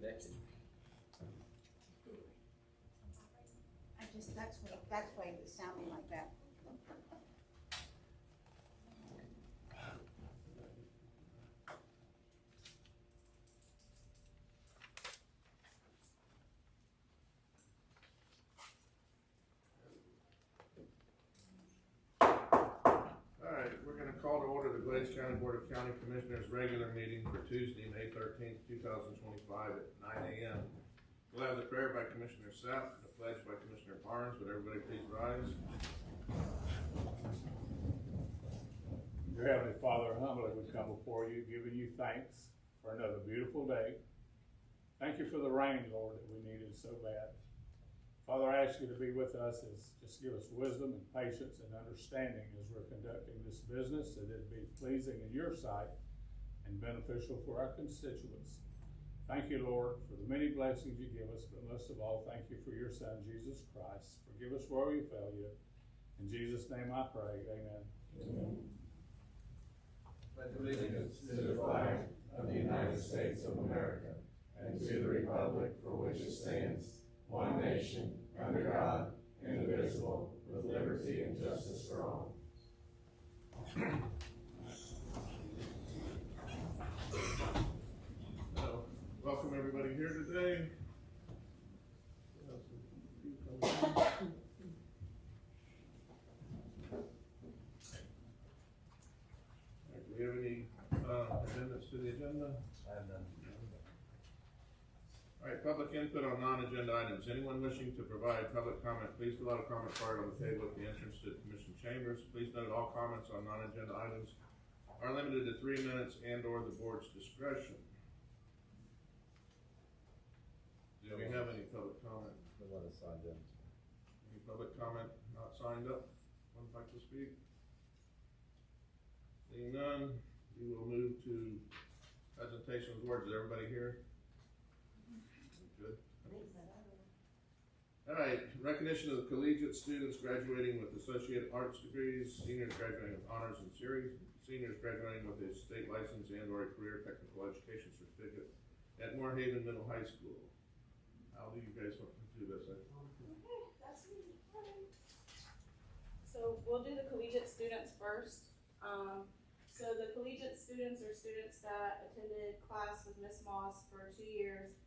executive. That's why it was sounding like that. Call to order the Glades County Board of County Commissioners regular meeting for Tuesday, May 13th, 2025 at 9 a.m. We'll have the prayer by Commissioner Sapp, the pledge by Commissioner Barnes. Would everybody please rise? Dear Heavenly Father, humbly we come before you, giving you thanks for another beautiful day. Thank you for the rain, Lord, that we needed so bad. Father, I ask you to be with us, as just give us wisdom and patience and understanding as we're conducting this business, that it be pleasing in your sight and beneficial for our constituents. Thank you, Lord, for the many blessings you give us, but most of all, thank you for your Son, Jesus Christ. Forgive us where we fail you. In Jesus' name I pray, amen. Amen. Pledge allegiance to the flag of the United States of America and to the republic for which it stands, one nation, under God, indivisible, with liberty and justice for all. Welcome everybody here today. Do we have any amendments to the agenda? I have none. All right, public input on non-agenda items. Anyone wishing to provide public comment, please fill out a comment card on the table at the entrance to the commission chambers. Please note all comments on non-agenda items are limited to 3 minutes and/or the board's discretion. Do we have any public comment? The one that's signed in. Any public comment not signed up? Would like to speak? Seeing none, we will move to presentation of words. Is everybody here? Good. All right, recognition of the collegiate students graduating with associate arts degrees, seniors graduating with honors and series, seniors graduating with a state license and/or a career technical education certificate at Moorhaven Middle High School. How do you guys want to do this? Okay, that's me. So we'll do the collegiate students first. So the collegiate students are students that attended class with Miss Moss for 2 years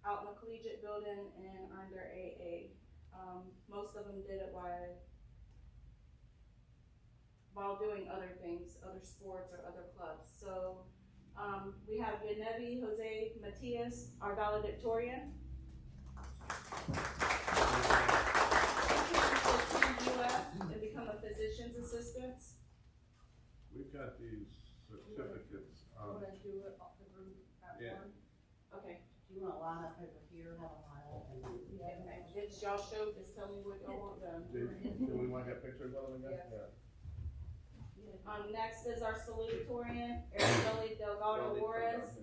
out in the collegiate building and earned their AA. Most of them did it while doing other things, other sports or other clubs. So we have Benevi Jose Matias, our valedictorian. And become a physician's assistant. We've got these certificates. I'm gonna do it off the group at Yeah. one. Okay. Do you want to line up over here, have a line up, and then? Okay. If y'all show, just tell me what y'all want done. Do we want to have pictures of them again? Yeah. Next is our salutatorian, Araceli Delgado Juarez.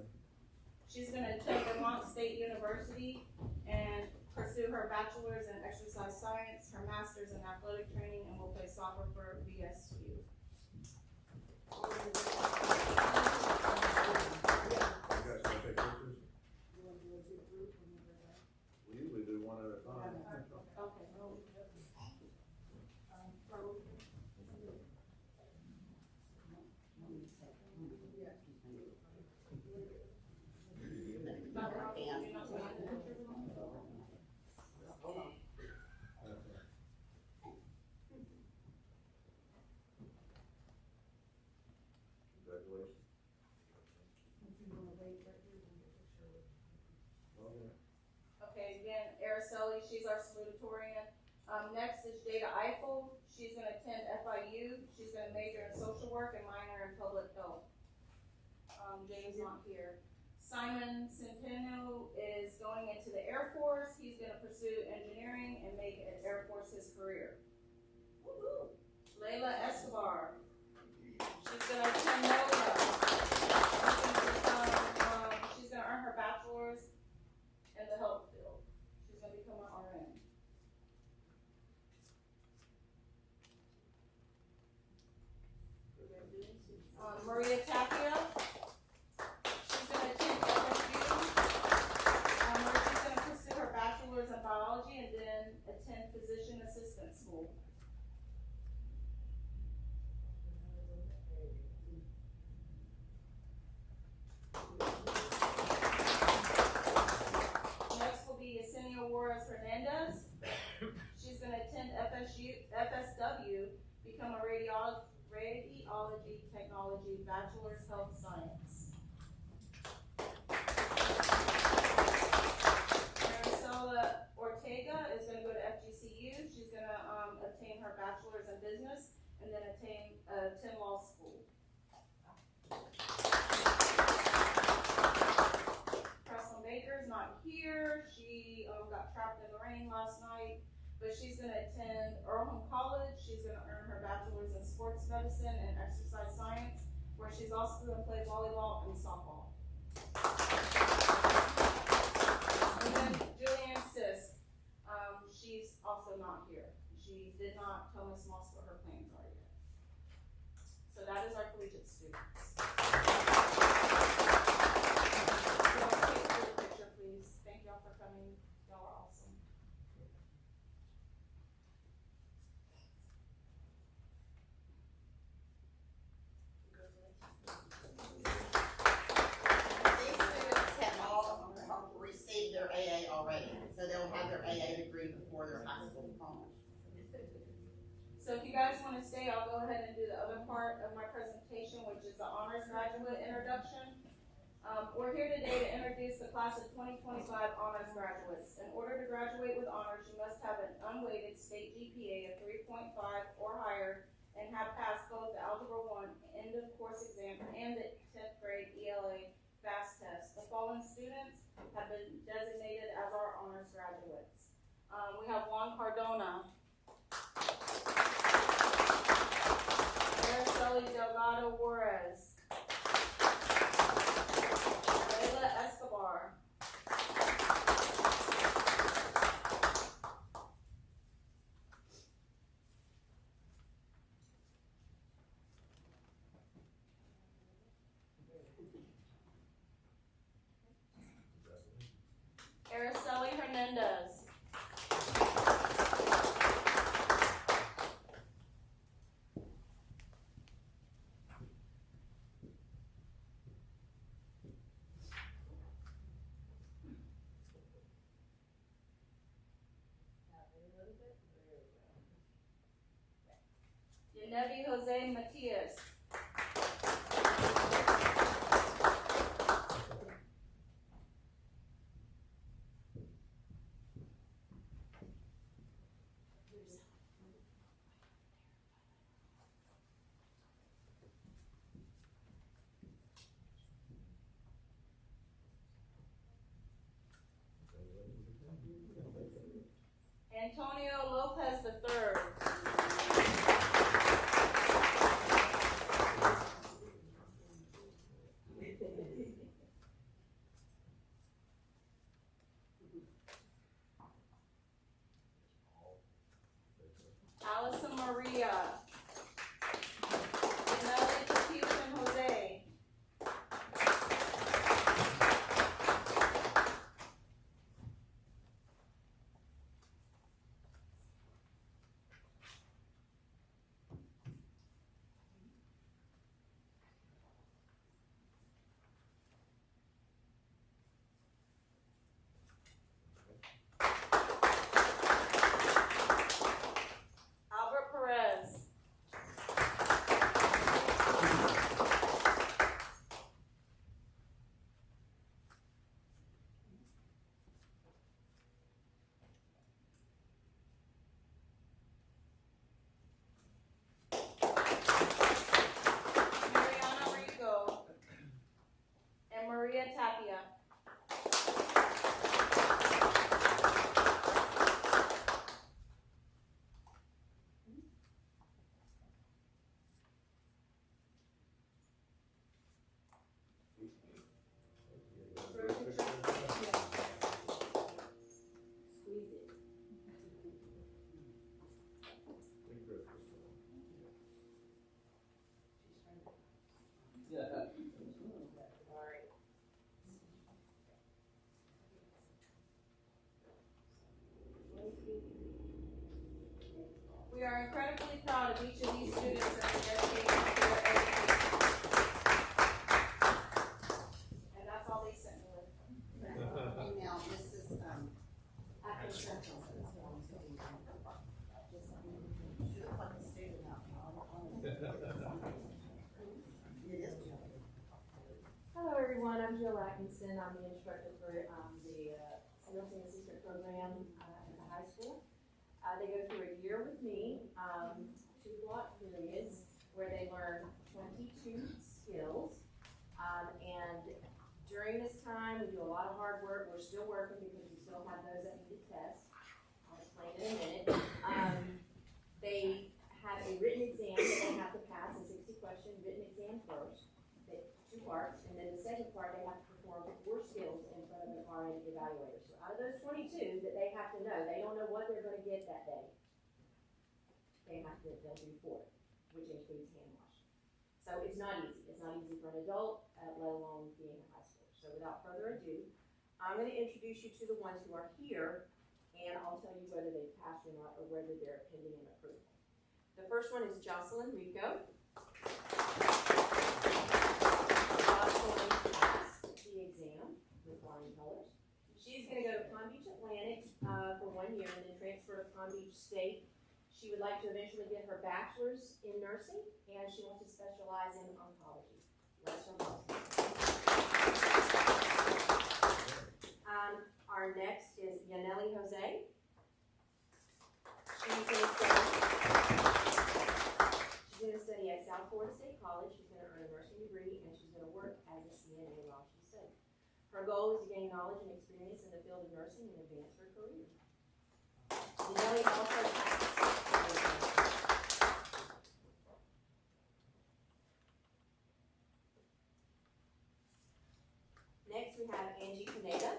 She's gonna attend Vermont State University and pursue her bachelor's in exercise science, her master's in athletic training, and will play soccer for VSU. You guys want to take pictures? You want to do a big group when you're ready? We usually do one at a time. Okay. Congratulations. Okay, again, Araceli, she's our salutatorian. Next is Jada Eiffel. She's gonna attend FIU. She's gonna major in social work and minor in public health. Jada's not here. Simon Centeno is going into the Air Force. He's gonna pursue engineering and make an Air Force his career. Woohoo! Layla Escobar. She's gonna attend NOLA. She's gonna earn her bachelor's in the health field. She's gonna become an RN. Maria Tapia. She's gonna attend FSU. at school. Next will be Yesenia Juarez Hernandez. She's gonna attend FSW, become a radiology technology bachelor's health science. Maricela Ortega is gonna go to FGCU. She's gonna obtain her bachelor's in business and then attend law school. Preslyn Baker is not here. She got trapped in the rain last night, but she's gonna attend Earlham College. She's gonna earn her bachelor's in sports medicine and exercise science, where she's also gonna play volleyball and softball. And then Julianne Sisk, she's also not here. She did not tell Ms. Moss what her plans are yet. So that is our collegiate students. So take a picture, please. Thank y'all for coming. Y'all are awesome. These students have all received their AA already, so they'll have their AA degree before their high school diploma. So if you guys want to stay, I'll go ahead and do the other part of my presentation, which is the honors graduate introduction. We're here today to introduce the class of 2025 honors graduates. In order to graduate with honors, you must have an unweighted state GPA of 3.5 or higher and have passed both the Algebra 1 end of course exam and the 10th grade ELA FAST test. The following students have been designated as our honors graduates. We have Juan Cardona, Araceli Delgado Juarez, Layla Escobar, Araceli Hernandez, Yenevi Jose Matias, Antonio Lopez III, Allison Maria, Janelle Capuchin Jose, Albert Perez, Mariana Rigo, and Maria Tapia. Squeeze it. She looks like a student out there. It is Jill. Hello, everyone. I'm Jill Atkinson. I'm the instructor for the Sales and Assistant Program at the high school. They go through a year with me, 2 block periods, where they learn 22 skills. And during this time, we do a lot of hard work. We're still working because we still have those that need to test. I'll explain in a minute. They have a written exam that they have to pass, a 60-question written exam first. 2 parts, and then the second part, they have to perform 4 skills in front of an RN evaluator. So out of those 22 that they have to know, they don't know what they're gonna get that day. They'll do 4, which includes hand wash. So it's not easy. It's not easy for an adult, let alone being a high schooler. So without further ado, I'm gonna introduce you to the ones who are here, and I'll tell you whether they passed or not, or whether they're pending an approval. The first one is Jocelyn Rico. Jocelyn passed the exam with flying colors. She's going to go to Palm Beach Atlantic for 1 year and then transfer to Palm Beach State. She would like to eventually get her bachelor's in nursing, and she wants to specialize in oncology. Bless her heart. Our next is Yaneli Jose. She's going to study at South Florida State College. She's going to earn a nursing degree, and she's going to work as a CNA while she's studying. Her goal is to gain knowledge and experience in the field of nursing and advance her career. Yaneli also Next, we have Angie Pineda.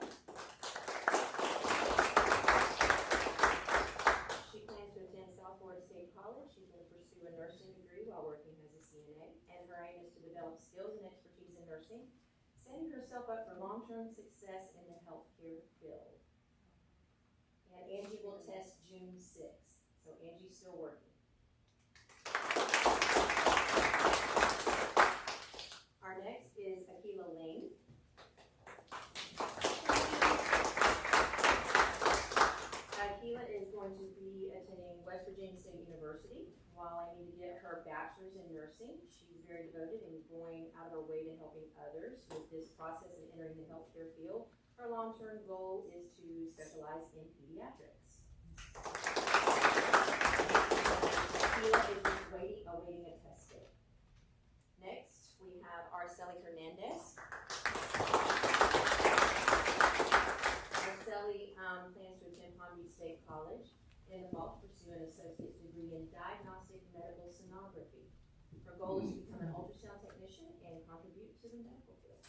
She plans to attend South Florida State College. She's going to pursue a nursing degree while working as a CNA, and her aim is to develop skills and expertise in nursing, setting herself up for long-term success in the healthcare field. And Angie will test June 6th, so Angie's still working. Our next is Akila Lane. Akila is going to be attending West Virginia State University while aiming to get her bachelor's in nursing. She's very devoted and going out of her way to helping others with this process and entering the healthcare field. Her long-term goal is to specialize in pediatrics. Akila is just awaiting a test date. Next, we have Araceli Hernandez. Araceli plans to attend Palm Beach State College in the fall to pursue an associate's degree in diagnostic medical sonography. Her goal is to become an ultrasound technician and contribute to the medical field.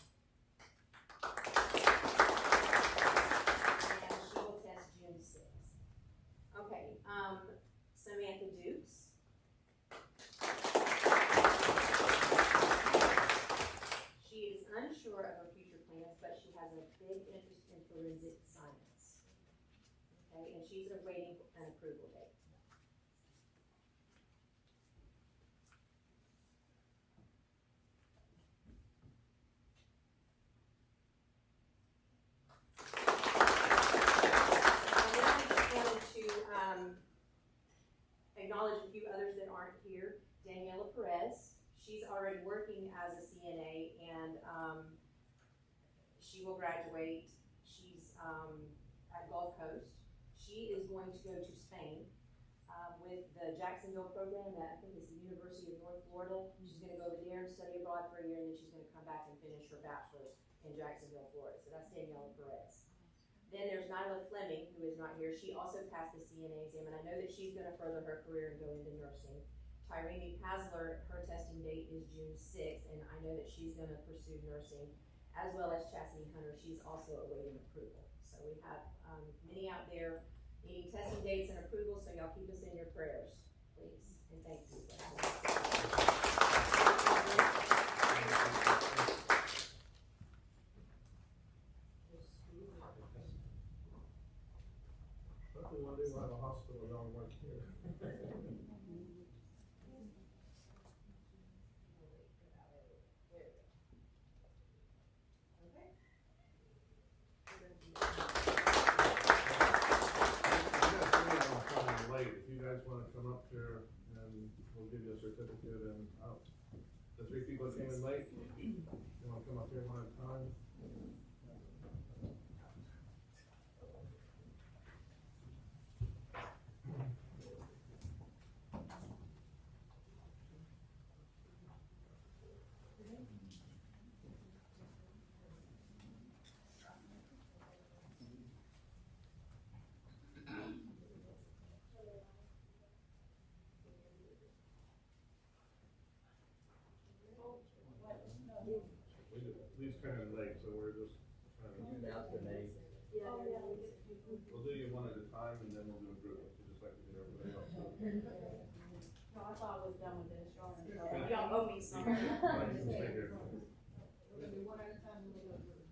And she will test June 6th. Okay, Samantha Dukes. She is unsure of her future plans, but she has a big interest in forensic science. Okay, and she's awaiting an approval date. Acknowledge a few others that aren't here. Daniela Perez, she's already working as a CNA, and she will graduate. She's at Gulf Coast. She is going to go to Spain with the Jacksonville program that I think is the University of North Florida. She's going to go over there and study abroad for a year, and then she's going to come back and finish her bachelor's in Jacksonville, Florida. So that's Daniela Perez. Then there's Nyla Fleming, who is not here. She also passed the CNA exam, and I know that she's going to further her career and go into nursing. Tyrene Pasler, her testing date is June 6th, and I know that she's going to pursue nursing, as well as Chastity Hunter. She's also awaiting approval. So we have many out there needing testing dates and approval, so y'all keep us in your prayers, please, and thank you. One day we'll have a hospital, y'all work here. we'll give you a certificate, and, the three people that came in late, you wanna come up here one at a time? He's kinda late, so we're just trying to. Announce the name. We'll do you one at a time, and then we'll do a group, just like we did everybody else. No, I thought I was done with this, y'all owe me some. Just stay here. We'll do one at a time, and we'll go through.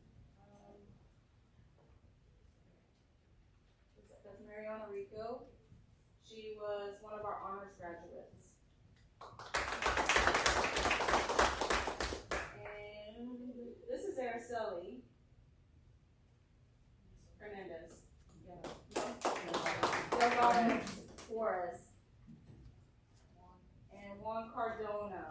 That's Mariana Rico. She was one of our honors graduates. And this is Araceli Hernandez. Delgado Flores. And Juan Cardona.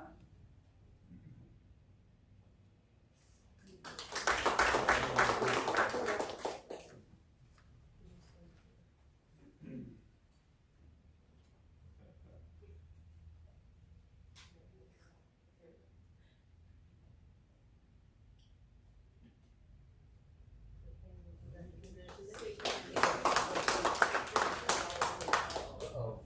Uh-oh.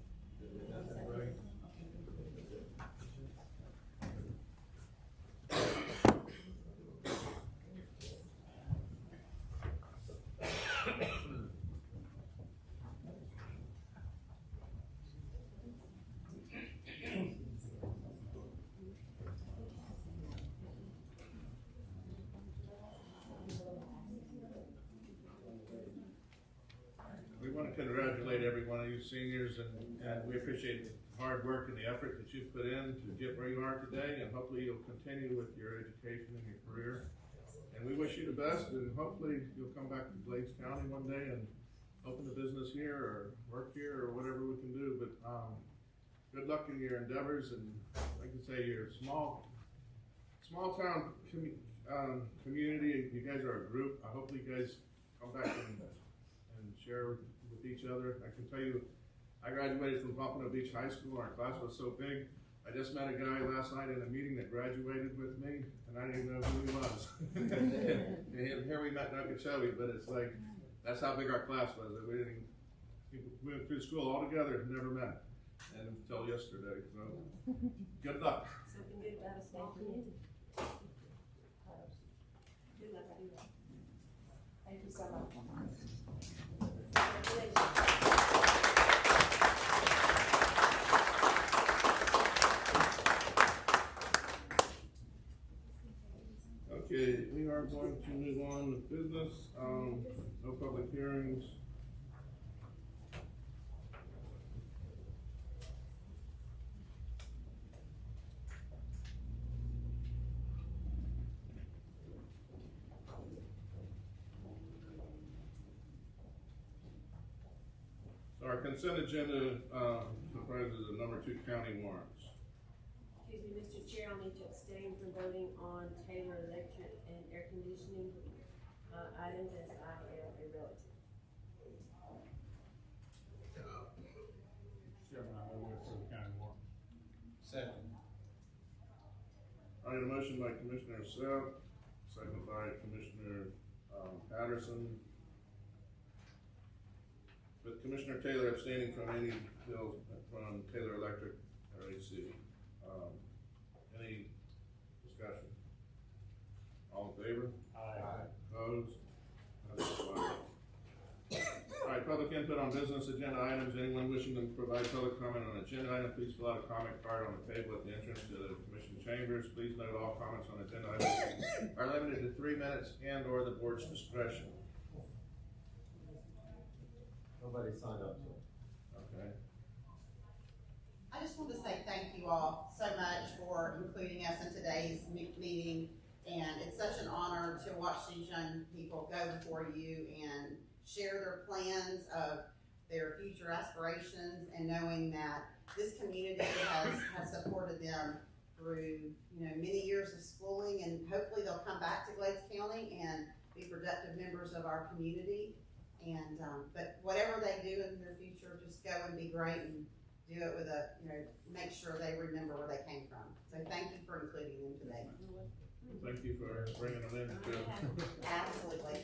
We want to congratulate every one of you seniors, and we appreciate the hard work and the effort that you've put in to get where you are today, and hopefully you'll continue with your education and your career. And we wish you the best, and hopefully you'll come back to Glades County one day and open a business here, or work here, or whatever we can do. But good luck in your endeavors, and like I say, you're a small town community. You guys are a group. I hope you guys come back and share with each other. I can tell you, I graduated from Pompano Beach High School. Our class was so big. I just met a guy last night in a meeting that graduated with me, and I didn't even know who he was. And here we met in Okeechobee, but it's like, that's how big our class was. That we went through school all together, never met, and until yesterday. So, good luck. Something good about a small community. Thank you so much. Okay, we are going to move on with business. No public hearings. So our consent agenda comprises of number 2 county warrants. Excuse me, Mr. Chair, I'll need to abstain from voting on Taylor Electric and Air Conditioning items as I am a relative. Chairman, I move for the county warrant. Second. I got a motion by Commissioner Self, second by Commissioner Patterson. With Commissioner Taylor abstaining from any bills from Taylor Electric or AC. Any discussion? All in favor? Aye. Opposed? That's fine. All right, public input on business agenda items. Anyone wishing to provide public comment on agenda item, please fill out a comment card on the table at the entrance to the commission chambers. Please note all comments on agenda items are limited to 3 minutes and or the board's discretion. Nobody signed up to it. Okay. I just want to say thank you all so much for including us in today's meeting. And it's such an honor to watch these young people go before you and share their plans of their future aspirations, and knowing that this community has supported them through, many years of schooling, and hopefully they'll come back to Glades County and be productive members of our community. And, but whatever they do in their future, just go and be great and do it with make sure they remember where they came from. So thank you for including them today. Thank you for bringing them in too. Absolutely.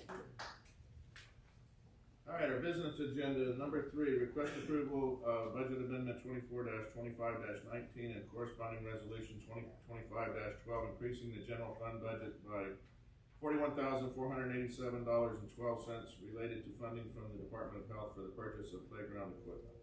All right, our business agenda, number 3, request approval of budget amendment 24-25-19 and corresponding resolution 2025-12, increasing the general fund budget by $41,487.12 related to funding from the Department of Health for the purchase of playground equipment.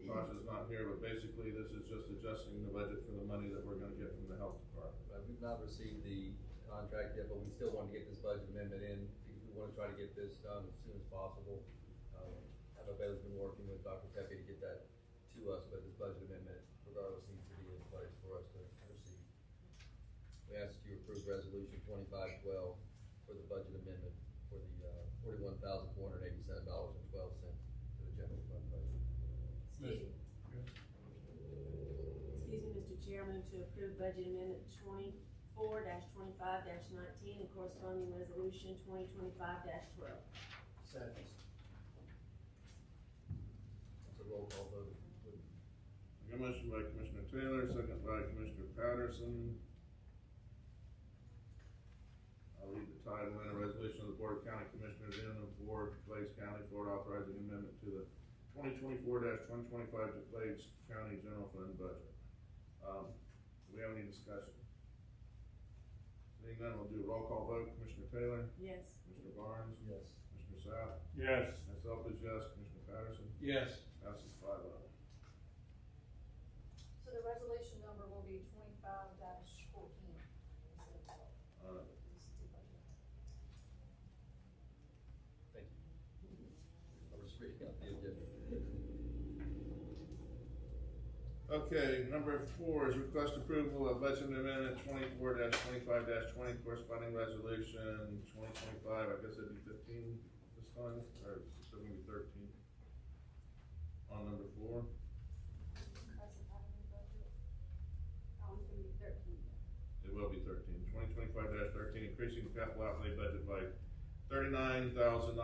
Tasha's not here, but basically this is just adjusting the budget for the money that we're gonna get from the health department. We've not received the contract yet, but we still want to get this budget amendment in, because we want to try to get this done as soon as possible. I know Bailey's been working with Dr. Pepe to get that to us, but this budget amendment, regardless, needs to be in place for us to proceed. We ask that you approve resolution 2512 for the budget amendment for the $41,487.12 for the general fund budget. Excuse me, Mr. Chair, I move to approve budget amendment 24-25-19 and corresponding resolution 2025-12. Second. That's a roll call vote. I got a motion by Commissioner Taylor, second by Commissioner Patterson. I'll read the title and a resolution of the Board of County Commissioners in the Board of Glades County, Florida, authorizing amendment to the 2024-2025 Glades County General Fund budget. Do we have any discussion? Seeing none, we'll do a roll call vote. Commissioner Taylor? Yes. Commissioner Barnes? Yes. Commissioner Sapp? Yes. Myself is yes. Commissioner Patterson? Yes. Passes 5-0. So the resolution number will be 25-14. Thank you. I was reading out the agenda. Okay, number 4 is request approval of budget amendment 24-25-20, corresponding resolution 2025, I guess it'd be 15 this time, or is it still gonna be 13? On number 4? It will be 13. 2025-13, increasing the capital outlay budget by $39,990.91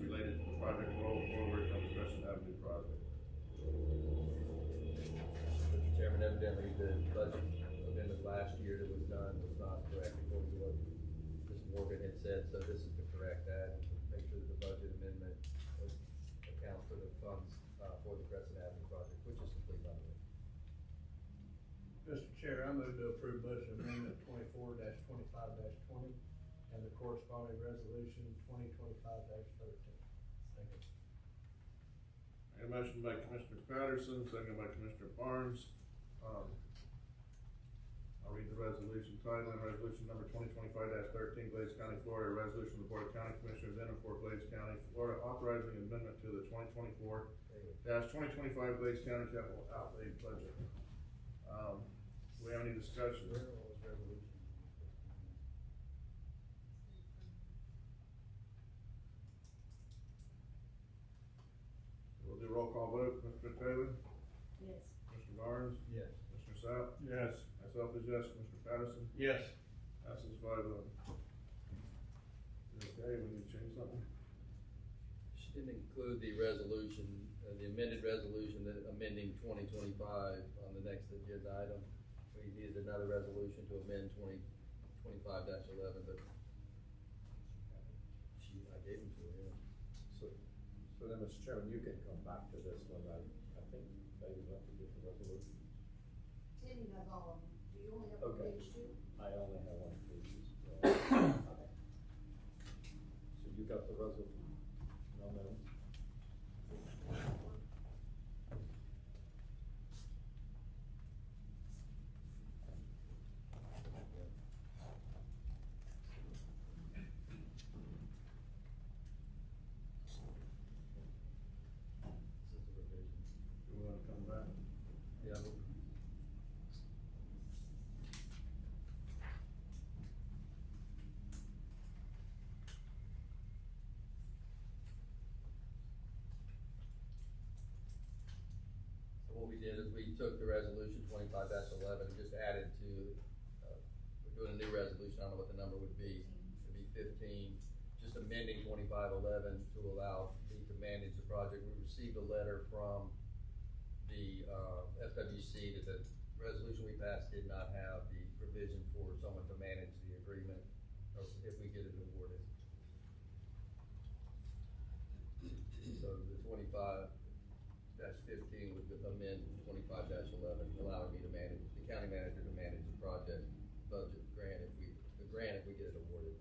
related to the project roll forward on the Crescent Avenue project. Mr. Chairman, evidently the budget amendment last year that was done was not correct according to what Ms. Morgan had said, so this is to correct that and to make sure that the budget amendment accounts for the funds for the Crescent Avenue project, which is complete by the way. Mr. Chair, I move to approve budget amendment 24-25-20 and the corresponding resolution 2025-13. Second. A motion by Commissioner Patterson, second by Commissioner Barnes. I'll read the resolution title and resolution number 2025-13, Glades County, Florida, a resolution of the Board of County Commissioners in and for Glades County, Florida, authorizing amendment to the 2024-2025 Glades County capital outlay budget. Do we have any discussion? We'll do a roll call vote. Commissioner Taylor? Yes. Commissioner Barnes? Yes. Commissioner Sapp? Yes. Myself is yes. Commissioner Patterson? Yes. Passes 5-0. Okay, we need to change something? She didn't include the resolution, the amended resolution that amending 2025 on the next agenda item. We needed another resolution to amend 2025-11, but I gave them to her, yeah. So then, Mr. Chairman, you can come back to this one. I think maybe we'll have to get the resolution. Timmy has all of them. Do you only have Okay. page 2? I only have one page. Okay. So you got the resolution? No, no. This is the revision. Do we want to come back? Yeah. we did is we took the resolution 25-11 and just added to, we're doing a new resolution, I don't know what the number would be. It'd be 15, just amending 25-11 to allow me to manage the project. We received a letter from the FWC that the resolution we passed did not have the provision for someone to manage the agreement or if we get it awarded. So the 25-15 would amend 25-11, allowing me to manage, the county manager to manage the project budget grant if we get it awarded.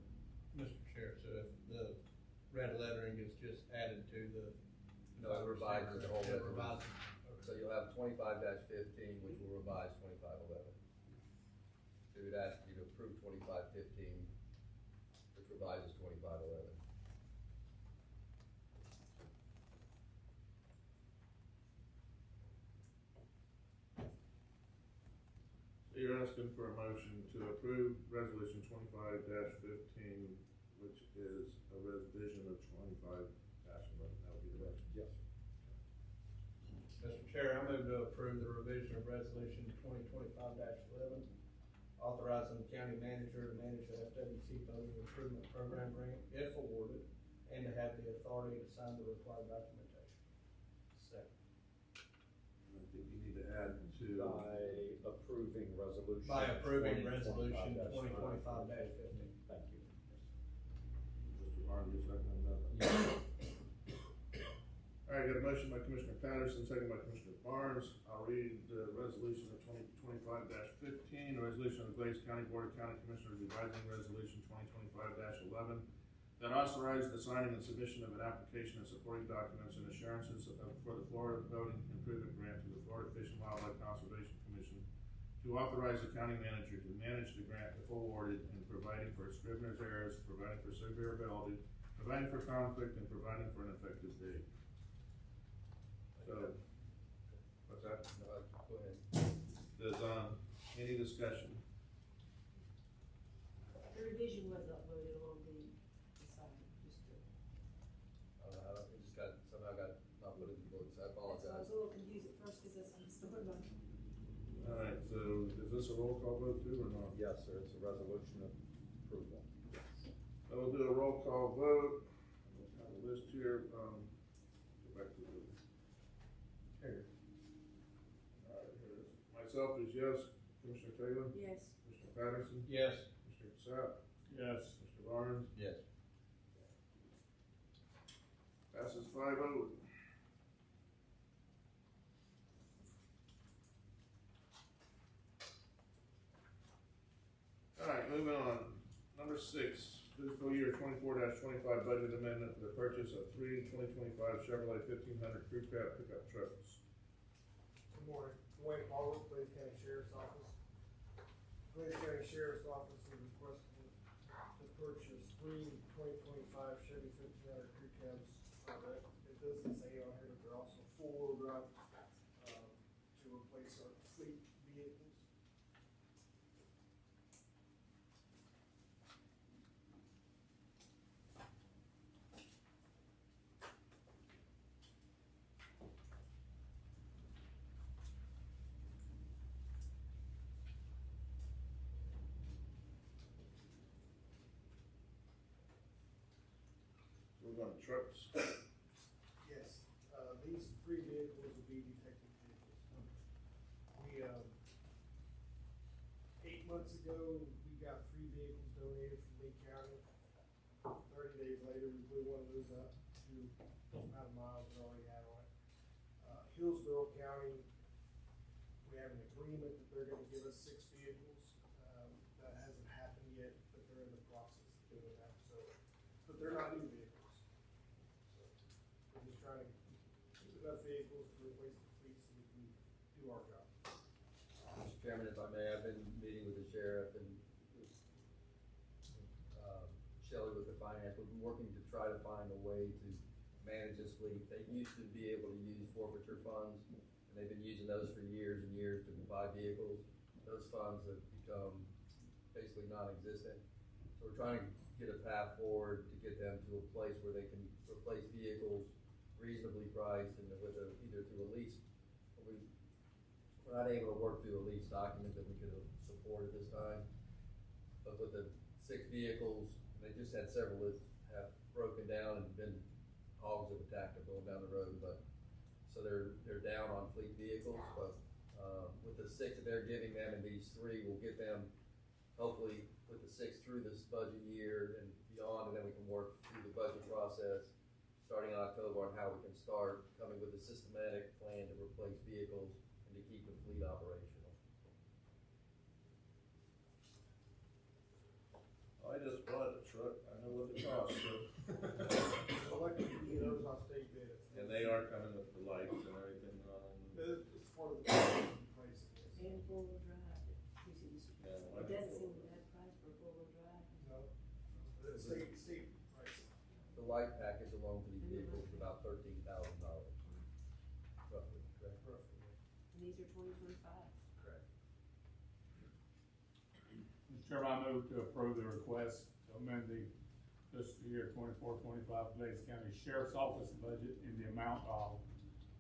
Mr. Chair, so if the red lettering is just added to the. No, it revises the whole It resolution. revises. So you'll have 25-15, which will revise 25-11. So we'd ask you to approve 25-15, which revises 25-11. So you're asking for a motion to approve resolution 25-15, which is a revision of 25-11. That would be the motion. Yes. Mr. Chair, I move to approve the revision of resolution 2025-11, authorizing the county manager to manage the FWC Building Improvement Program grant if awarded, and to have the authority to sign the required documentation. Second. I think you need to add to. By approving resolution. By approving resolution 2025-15. 2025-15. Thank you. Mr. Barnes, you second that? All right, got a motion by Commissioner Patterson, second by Commissioner Barnes. I'll read the resolution of 2025-15, a resolution of the Glades County Board of County Commissioners revising resolution 2025-11 that authorized the signing and submission of an application and supporting documents and assurances for the Florida Building Improvement Grant to the Florida Fish and Wildlife Conservation Commission to authorize the county manager to manage the grant if awarded and providing for scrivener's errors, providing for severability, providing for conflict, and providing for an effective date. So, what's that? Go ahead. Does, any discussion? The revision was uploaded on the site, just to. It just somehow got not put in the books, I So I apologize. was a little confused at first because that's what I'm still about. All right, so is this a roll call vote too, or not? Yes, sir, it's a resolution of approval. So we'll do a roll call vote. We'll have a list here, go back to the. Here. All right, here it is. Myself is yes. Commissioner Taylor? Yes. Commissioner Patterson? Yes. Commissioner Sapp? Yes. Mr. Barnes? Yes. Passes 5-0. All right, moving on. Number 6, fiscal year 24-25 budget amendment for the purchase of 3 2025 Chevrolet 1500 crew cab pickup trucks. Good morning, Dwayne Paul, Glades County Sheriff's Office. Glades County Sheriff's Office is requesting to purchase 3 2025 Chevy 1500 crew cabs. It doesn't say on here, but they're also four-wheel drive, to replace our fleet vehicles. We're going to trucks. Yes, these 3 vehicles will be detective vehicles. We, 8 months ago, we got 3 vehicles donated from Lee County. 30 days later, we blew one of those up to the amount of miles we already had on it. Hillsborough County, we have an agreement that they're gonna give us 6 vehicles. That hasn't happened yet, but they're in the process of doing that, so, but they're not new vehicles. We're just trying to get enough vehicles to replace the fleet so we can do our job. Mr. Chairman, if I may, I've been meeting with the sheriff and Shelley with the finance. We've been working to try to find a way to manage this fleet. They used to be able to use forfeiture funds, and they've been using those for years and years to buy vehicles. Those funds have become basically non-existent. So we're trying to get a path forward to get them to a place where they can replace vehicles reasonably priced and with either through a lease. we're not able to work through a lease document that we could have supported this time. But with the 6 vehicles, they just had several that have broken down and been, hogs have attacked them going down the road, but, so they're down on fleet vehicles, but, with the 6 that they're giving them and these 3, we'll get them, hopefully, with the 6 through this budget year and beyond, and then we can work through the budget process, starting in October, on how we can start coming with a systematic plan to replace vehicles and to keep the fleet operational. I just bought a truck, I know what it costs, so. Electric vehicles on state bids. And they are coming with the lights and everything on. It's part of the price. And four-wheel drive. Yeah, It doesn't seem to have price for four-wheel drive. No, it's state price. The light package alone for these vehicles is about $13,000, roughly, correct? Roughly, And these are 2025. correct. Mr. Chairman, I move to approve the request to amend the fiscal year 24-25 Blaze County Sheriff's Office budget in the amount of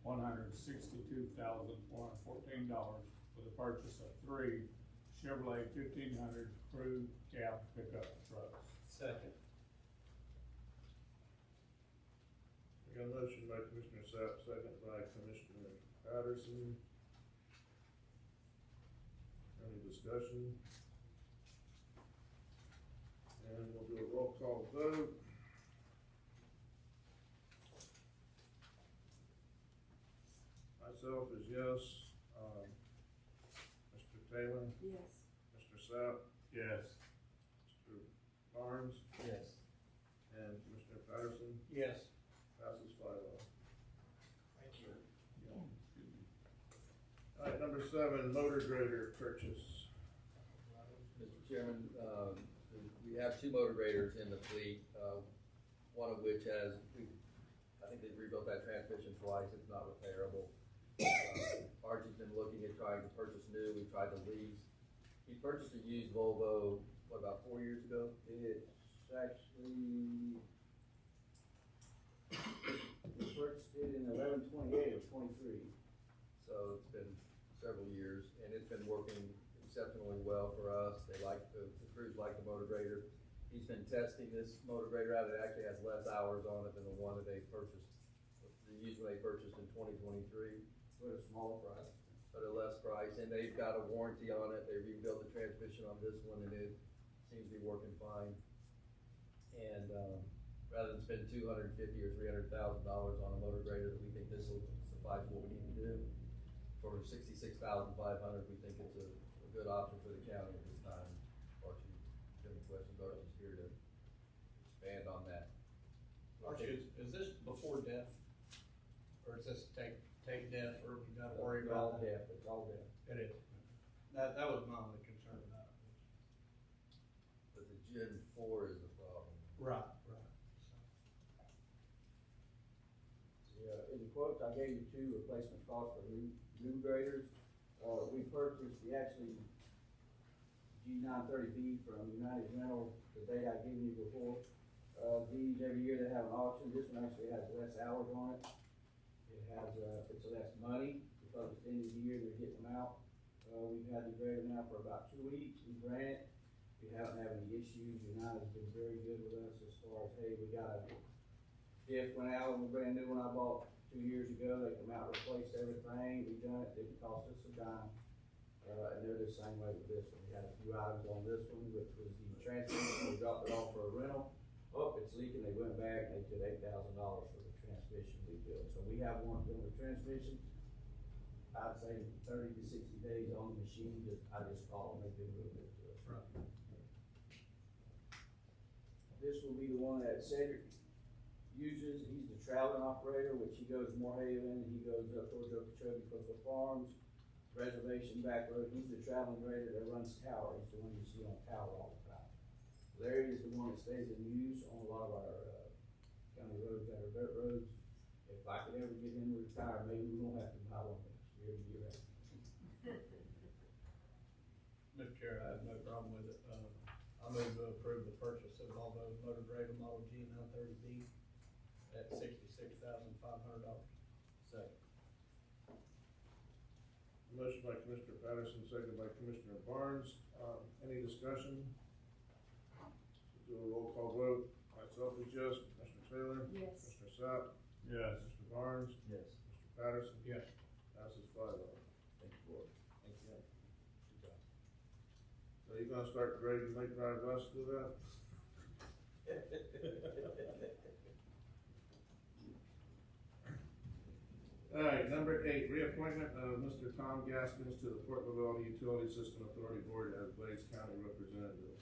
$162,414 for the purchase of 3 Chevrolet 1500 crew cab pickup trucks. Second. We got a motion by Commissioner Sapp, second by Commissioner Patterson. Any discussion? And we'll do a roll call vote. Myself is yes. Mr. Taylor, Yes. Mr. Sapp, Yes. Mr. Barnes, Yes. and Commissioner Patterson. Yes. Passes 5-0. Thank you. All right, number 7, motor grader purchase. Mr. Chairman, we have 2 motor graders in the fleet, one of which has, I think they've rebuilt that transmission twice, it's not repairable. Archie's been looking at trying to purchase new, we tried to lease. He purchased a used Volvo, what, about 4 years ago? It's actually, we purchased it in 11/28 of 23. So it's been several years, and it's been working exceptionally well for us. They like, the crews like the motor grader. He's been testing this motor grader out, it actually has less hours on it than the one that they purchased, the used one they purchased in 2023. For a smaller price. At a less price, and they've got a warranty on it. They rebuilt the transmission on this one, and it seems to be working fine. And, rather than spend $250,000 or $300,000 on a motor grader, we think this will suffice what we need to do. For $66,500, we think it's a good option for the county at this time. Archie, if you have any questions, Archie's here to expand on that. Archie, is this before death? Or is this take death, or we gotta worry about that? It's all deaf. It is. That was my only concern about it. But the Gen 4 is the problem. Right. In the quotes, I gave you 2 replacement costs for new graders. We purchased the actually G930B from United Rental, the date I gave you before. These, every year they have an auction. This one actually has less hours on it. It has, it's less money because it's the end of the year, they're getting them out. We've had the grader now for about 2 weeks. We ran it. We haven't had any issues. United's been very good with us as far as, hey, we got a diff went out on the brand new one I bought 2 years ago. They come out, replaced everything. We done it. Didn't cost us a dime. And they're the same way with this one. We had a few items on this one, which was the transmission. We dropped it off for a rental. Oh, it's leaking. They went back and they took $8,000 for the transmission rebuild. So we have one doing the transmission. I'd say 30 to 60 days on the machine. I just call them. They do a little bit to us. Right. This will be the one that Cedric uses. He's the traveling operator, which he goes to Moorhaven, and he goes up towards Okeechobee, Cocoa Farms, Reservation Back Road. He's the traveling grader that runs Tower. He's the one you see on Tower all the time. Larry is the one that stays in use on a lot of our county roads that are dirt roads. If I could ever get him to retire, maybe we won't have to buy one next year to get ready. Mr. Chair, I have no problem with it. I move to approve the purchase of Volvo motor grader model G930B at $66,500. A Motion by Commissioner Patterson, seconded by Commissioner Barnes. Any discussion? Do a roll call vote. Myself is yes. Commissioner Taylor? Yes. Commissioner Sapp? Yes. Mr. Barnes? Yes. Mr. Patterson? Yes. Passes 5-0. Thank you, board. Thank you. Good job. So you gonna start grading Lake Drive West to that? All right, number 8, reappointment of Mr. Tom Gaskins to the Port Lavelle Utility System Authority Board as Glades County Representative.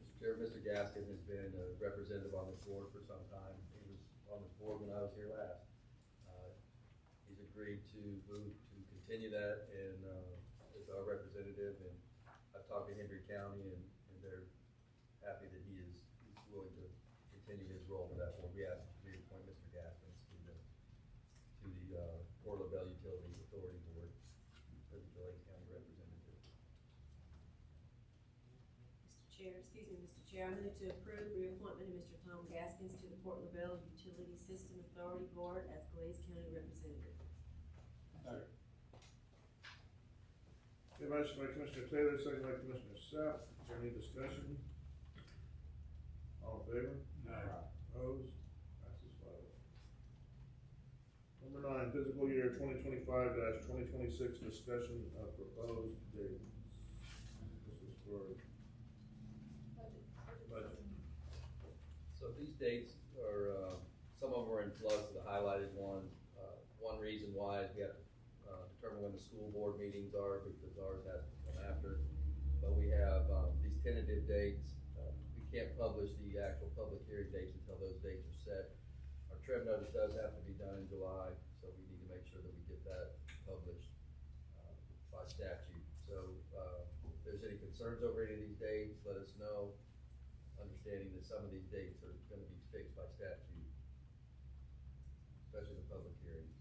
Mr. Chair, Mr. Gaskin has been a representative on this board for some time. He was on this board when I was here last. He's agreed to move to continue that and, as our representative, and I've talked to Hendry County and they're happy that he's willing to continue his role with that board. We asked to reappoint Mr. Gaskins to the Port LaBelle Utilities Authority Board as the Glades County representative. Mr. Chair, I move to approve reappointment of Mr. Tom Gaskins to the Port LaBelle Utility System Authority Board as Glades County representative. Second. Okay, motion by Commissioner Taylor, second by Commissioner Sapp. Is there any discussion? All in favor? Aye. Opposed? Passes 5-0. Number 9, fiscal year 2025-2026 discussion of proposed dates. This is for budget. So these dates are, some of them are in flux, the highlighted ones. One reason why is we have to determine when the school board meetings are, because ours has to come after. But we have these tentative dates. We can't publish the actual public hearing dates until those dates are set. Our trim notice does have to be done in July, so we need to make sure that we get that published by statute. So if there's any concerns over any of these dates, let us know, understanding that some of these dates are gonna be fixed by statute, especially the public hearings.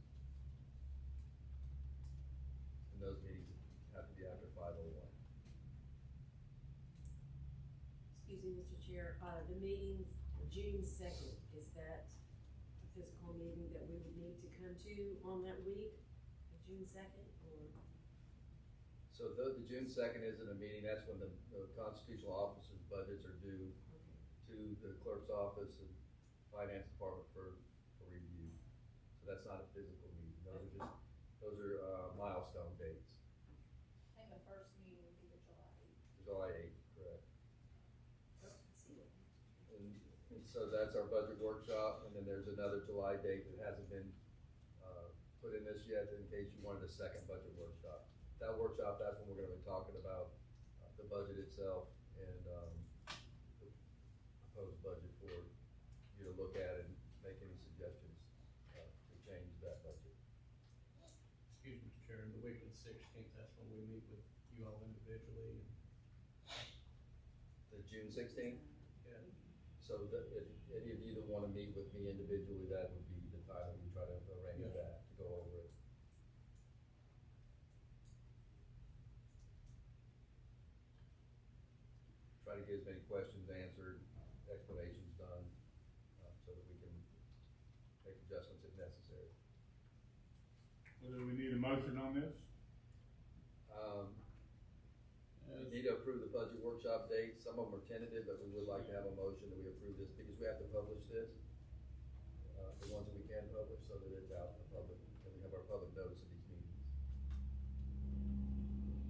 And those meetings have to be after 5:01. Excuse me, Mr. Chair, the meeting, June 2nd, is that a physical meeting that we would need to come to on that week, June 2nd, or? So the June 2nd isn't a meeting, that's when the constitutional officers' budgets are due to the clerk's office and finance department for review. So that's not a physical meeting, those are milestone dates. And the first meeting would be the July 8th. July 8th, correct. And so that's our budget workshop, and then there's another July date that hasn't been put in this yet, in case you wanted a second budget workshop. That workshop, that's when we're gonna be talking about the budget itself and the proposed budget for you to look at and make any suggestions to change that budget. Excuse me, Mr. Chair, the week of the 16th, that's when we meet with you all individually. The June 16th? Yeah. So if any of you that wanna meet with me individually, that would be the time that we try to arrange Yes. that, to go over it. Try to get as many questions answered, explanations done, so that we can make adjustments if necessary. Well, do we need a motion on this? We need to approve the budget workshop dates. Some of them are tentative, but we would like to have a motion that we approve this, because we have to publish this. The ones that we can publish, so that it's out in the public, and we have our public notice of these meetings.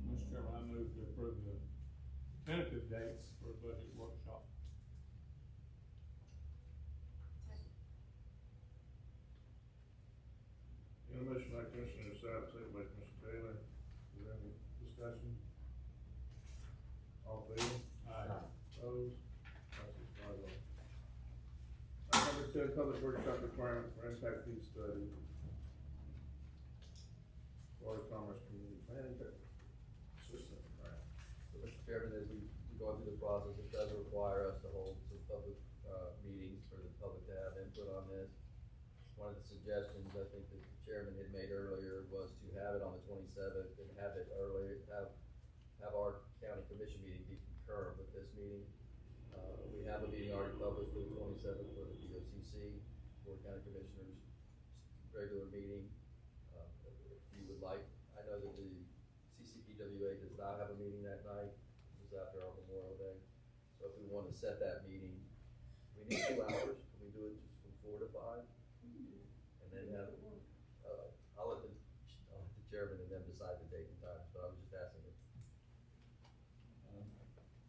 Mr. Chairman, I move to approve the tentative dates for a budget workshop. Got a motion by Commissioner Sapp, second by Commissioner Taylor. Is there any discussion? All in favor? Aye. Opposed? Passes 5-0. Number 10, public workshop requirement for impact fee study. Florida Commerce Community Planning System grant. So, Mr. Chairman, as we go through the process, it does require us to hold some public meetings for the public to have input on this. One of the suggestions I think that the chairman had made earlier was to have it on the 27th and have it earlier, have our county commission meeting be concurrent with this meeting. We have a meeting already published for the 27th for the BOCC, Board of County Commissioners, regular meeting. If you would like, I know know that the CCPWA does not have a meeting that night, this is after our Memorial Day. So if we want to set that meeting, we need 2 hours, can we do it just from 4 to 5? And then have, I'll let the chairman and them decide the date and times, but I was just asking if.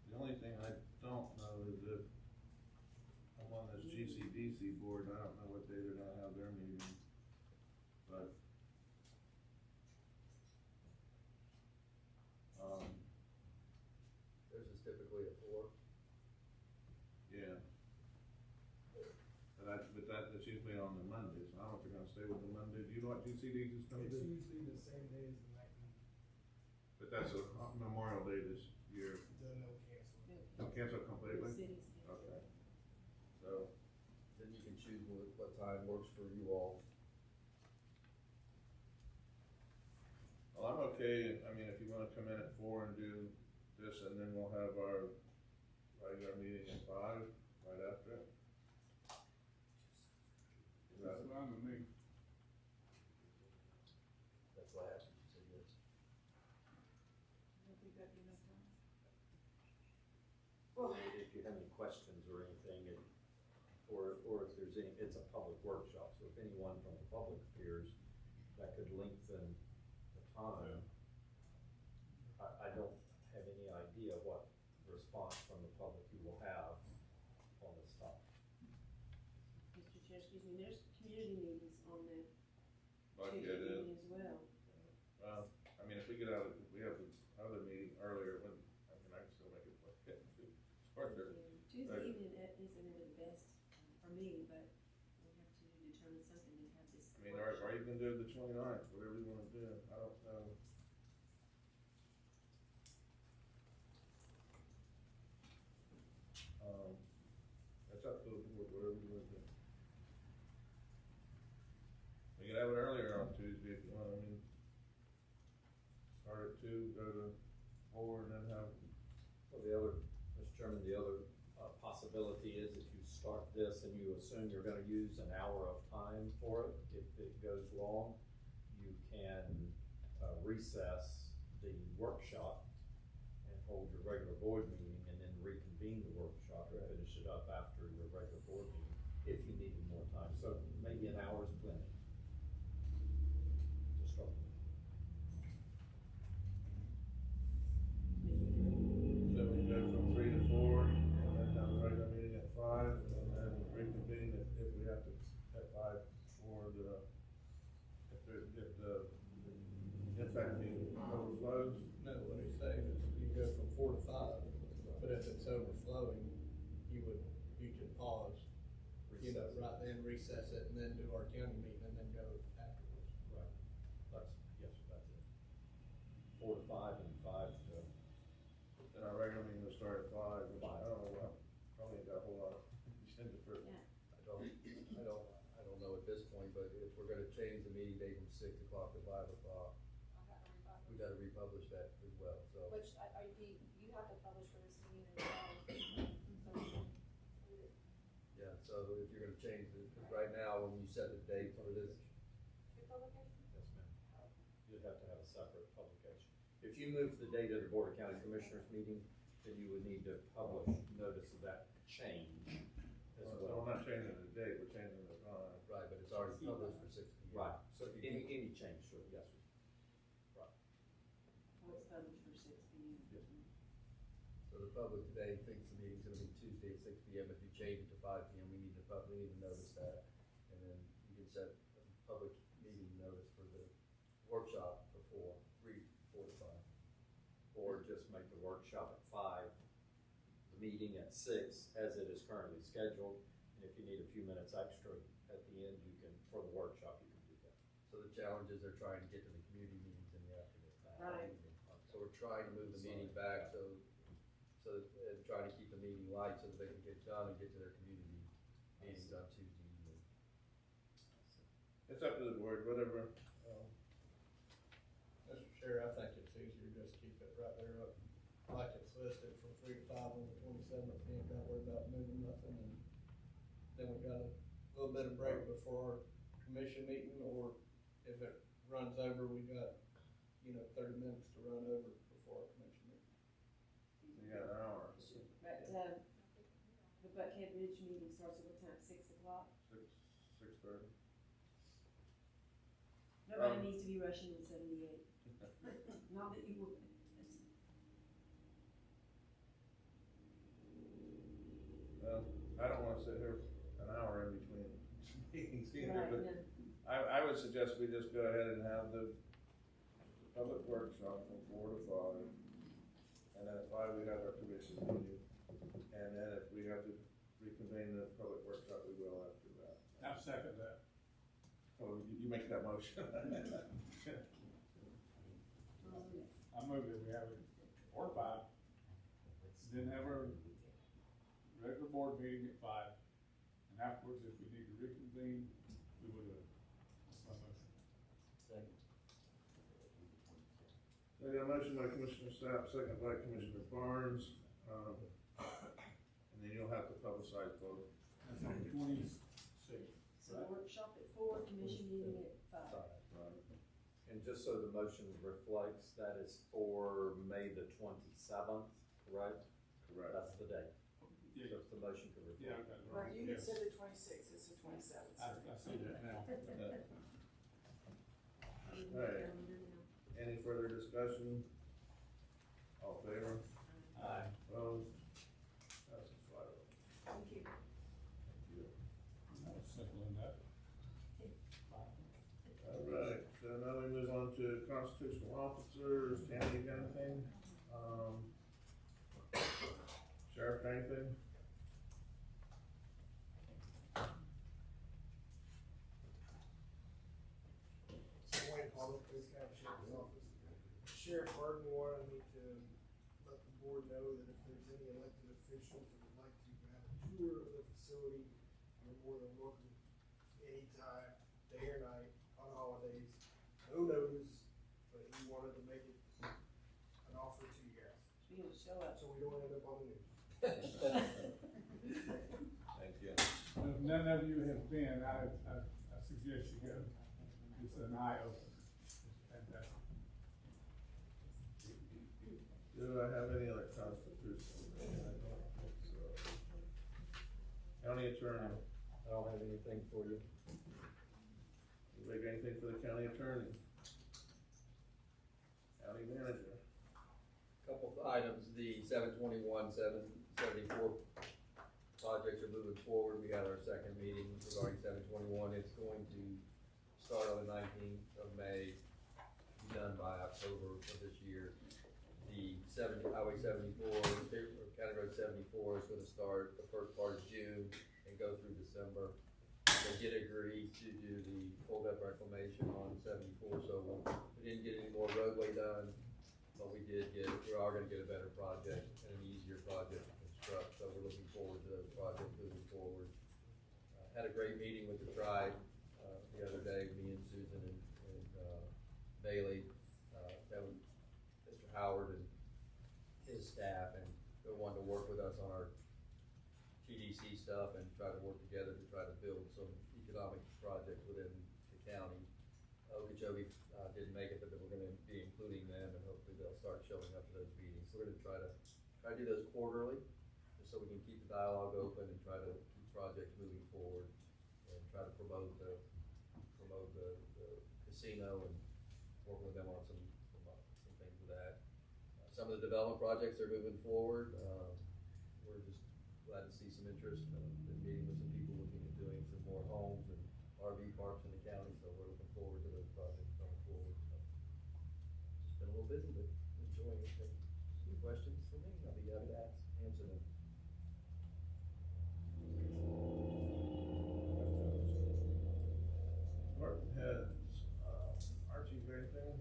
The only thing I don't know is if I'm on this GCDC board, and I don't know what day they're gonna have their meeting, but, Theirs is typically at 4. yeah. But that's usually on the Mondays, I don't know if they're gonna stay with the Monday, do you know what GCDC is gonna It's do? usually the same day as the night meeting, But that's a Memorial Day this year, the no cancel. they'll cancel completely? Cities. Okay. So, Then you can choose what time works for you all. well, I'm okay, I mean, if you wanna come in at 4 and do this, and then we'll have our regular meeting at 5, right after it. Is that- That's fine with me. That's why I asked you to say yes. Well, if you have any questions or anything, or if there's any, it's a public workshop, so if anyone from the public appears, that could lengthen the time. I don't have any idea what response from the public you will have on this topic. Mr. Chair, excuse me, there's community meetings on that Like Tuesday it is. meeting as well. Well, I mean, if we get out, if we have the other meeting earlier, when, I mean, I can still make it work. Shorter. Tuesday Right. evening isn't really the best for me, but we'll have to determine something and have this. I mean, or you can do the 29th, whatever you wanna do, I don't know. It's up to the board, whatever you wanna do. We could have it earlier on Tuesday if you want, I mean, start at 2, go to 4, and then have, Well, the other, Mr. Chairman, the other possibility is if you start this and you assume you're gonna use an hour of time for it, if it goes long, you can recess the workshop and hold your regular board meeting and then reconvene the workshop and finish it up after your regular board meeting, if you needed more time. So maybe an hour is plenty to start. so we go from 3 to 4, and then have the regular meeting at 5, and then reconvene if we have to, at 5 for the, if the impact meeting overflows. No, what he's saying is you go from 4 to 5, but if it's overflowing, you could pause, you know, Recess. right then recess it and then do our county meeting and then go afterwards. Right, yes, that's it. 4 to 5 and 5 to. And our regular meeting will start at 5, which I don't know, well, probably ain't got a whole lot of agenda for. Yeah. I don't know at this point, but if we're gonna change the meeting date from 6 o'clock to 5 o'clock, we gotta republish that as well, so. Which, you have to publish for this meeting as well. Yeah, so if you're gonna change it, 'cause right now, when you set the date for this, Your publication? Yes, ma'am. You'd have to have a separate publication. If you move the date of the Board of County Commissioners meeting, then you would need to publish notice of that change as So well. we're not changing the date, we're changing the time. right, but it's already published for 6 P M. Right, so any change to it, yes, sir. Right. What's published for 6 p.m. Yes. So the public today thinks the meeting's gonna be Tuesday at 6 P M. If you change it to 5 P M, we need to notice that. And then you can set a public meeting notice for the workshop for 4 to 5. Or just make the workshop at 5, the meeting at 6, as it is currently scheduled. And if you need a few minutes extra at the end, you can, for the workshop, you can do that. So the challenge is they're trying to get to the community meetings in the afternoon. Right. So we're trying to move the meeting back, and trying to keep the meeting light so that they can get done and get to their community meetings on Tuesday evening. It's up to the board, whatever, Mr. Chair, I think it's easier just keep it right there up, like it's listed from 3 to 5 on the 27th, we ain't gotta worry about moving nothing, and then we got a little bit of break before our commission meeting, or if it runs over, we got 30 minutes to run over before our commission meeting. You got an hour, But, the Buckhead Ridge meeting starts at what time, 6 o'clock? 6:30. Nobody needs to be rushing in 78. Not that you would. Well, I don't wanna sit here an hour in between meetings either, Right, but no. I would suggest we just go ahead and have the public workshop from 4 to 5. And then at 5, we have our commission meeting. And then if we have to reconvene the public workshop, we will after that. I second that. Oh, you make that motion. I move that we have it, or 5, then have our regular board meeting at 5, and afterwards, if we need to reconvene, we will. That's my motion. So I got a motion by Commissioner Sapp, second by Commissioner Barnes, and then you'll have to publicize both. That's on the 26th. So workshop at 4, commission meeting at 5. And just so the motion reflects, that is for May the 27th, right? Correct. That's the date. Yeah. Just the motion to Yeah, I reflect. got it wrong. Right, you Yes. had said the 26th, it's the 27th. I see that now. Alright, any further discussion? All in favor? Aye. Opposed? Passes 5-0. Thank you. Thank you. That was simple enough. Alright, so now we move on to constitutional officers. Tammy, you got anything? Sheriff, got anything? So Wayne Pollock, Police County Sheriff's Office. Sheriff Burton wanted me to let the board know that if there's any elected officials that would like to have a tour of the facility, you're more than welcome anytime, day or night, on holidays. No notice, but he wanted to make it an offer to you guys, Be able to show up. so we don't end up on the news. Thank you. If none of you have been, I suggest you go. It's an eye opener. It's fantastic. Do I have any other constitutional? I don't think so. County attorney, I don't have anything for you. anybody got anything for the county attorney? County manager, Couple of items, the 721, 774 projects are moving forward. We had our second meeting regarding 721. It's going to start on the 19th of May, be done by October of this year. The Highway 74, County Road 74 is gonna start the first part of June and go through December. They did agree to do the full depth reclamation on 74, so we didn't get any more roadway done, but we are gonna get a better project and an easier project to construct, so we're looking forward to those projects moving forward. Had a great meeting with the tribe, the other day, me and Susan and Bailey, that was Mr. Howard and his staff, and they wanted to work with us on our TDC stuff and try to work together to try to build some economic projects within the county. Okeechobee didn't make it, but then we're gonna be including them, and hopefully they'll start showing up to those meetings. So we're gonna try to do those quarterly, just so we can keep the dialogue open and try to keep projects moving forward, and try to promote the casino and working with them on some things with that. Some of the development projects are moving forward. We're just glad to see some interest. Been meeting with some people looking at doing some more homes and RV parks in the county, so we're looking forward to those projects going forward. So, just been a little busy, but enjoying it. Any questions for me? I'll be happy to answer them. department heads, Archie, is there anything?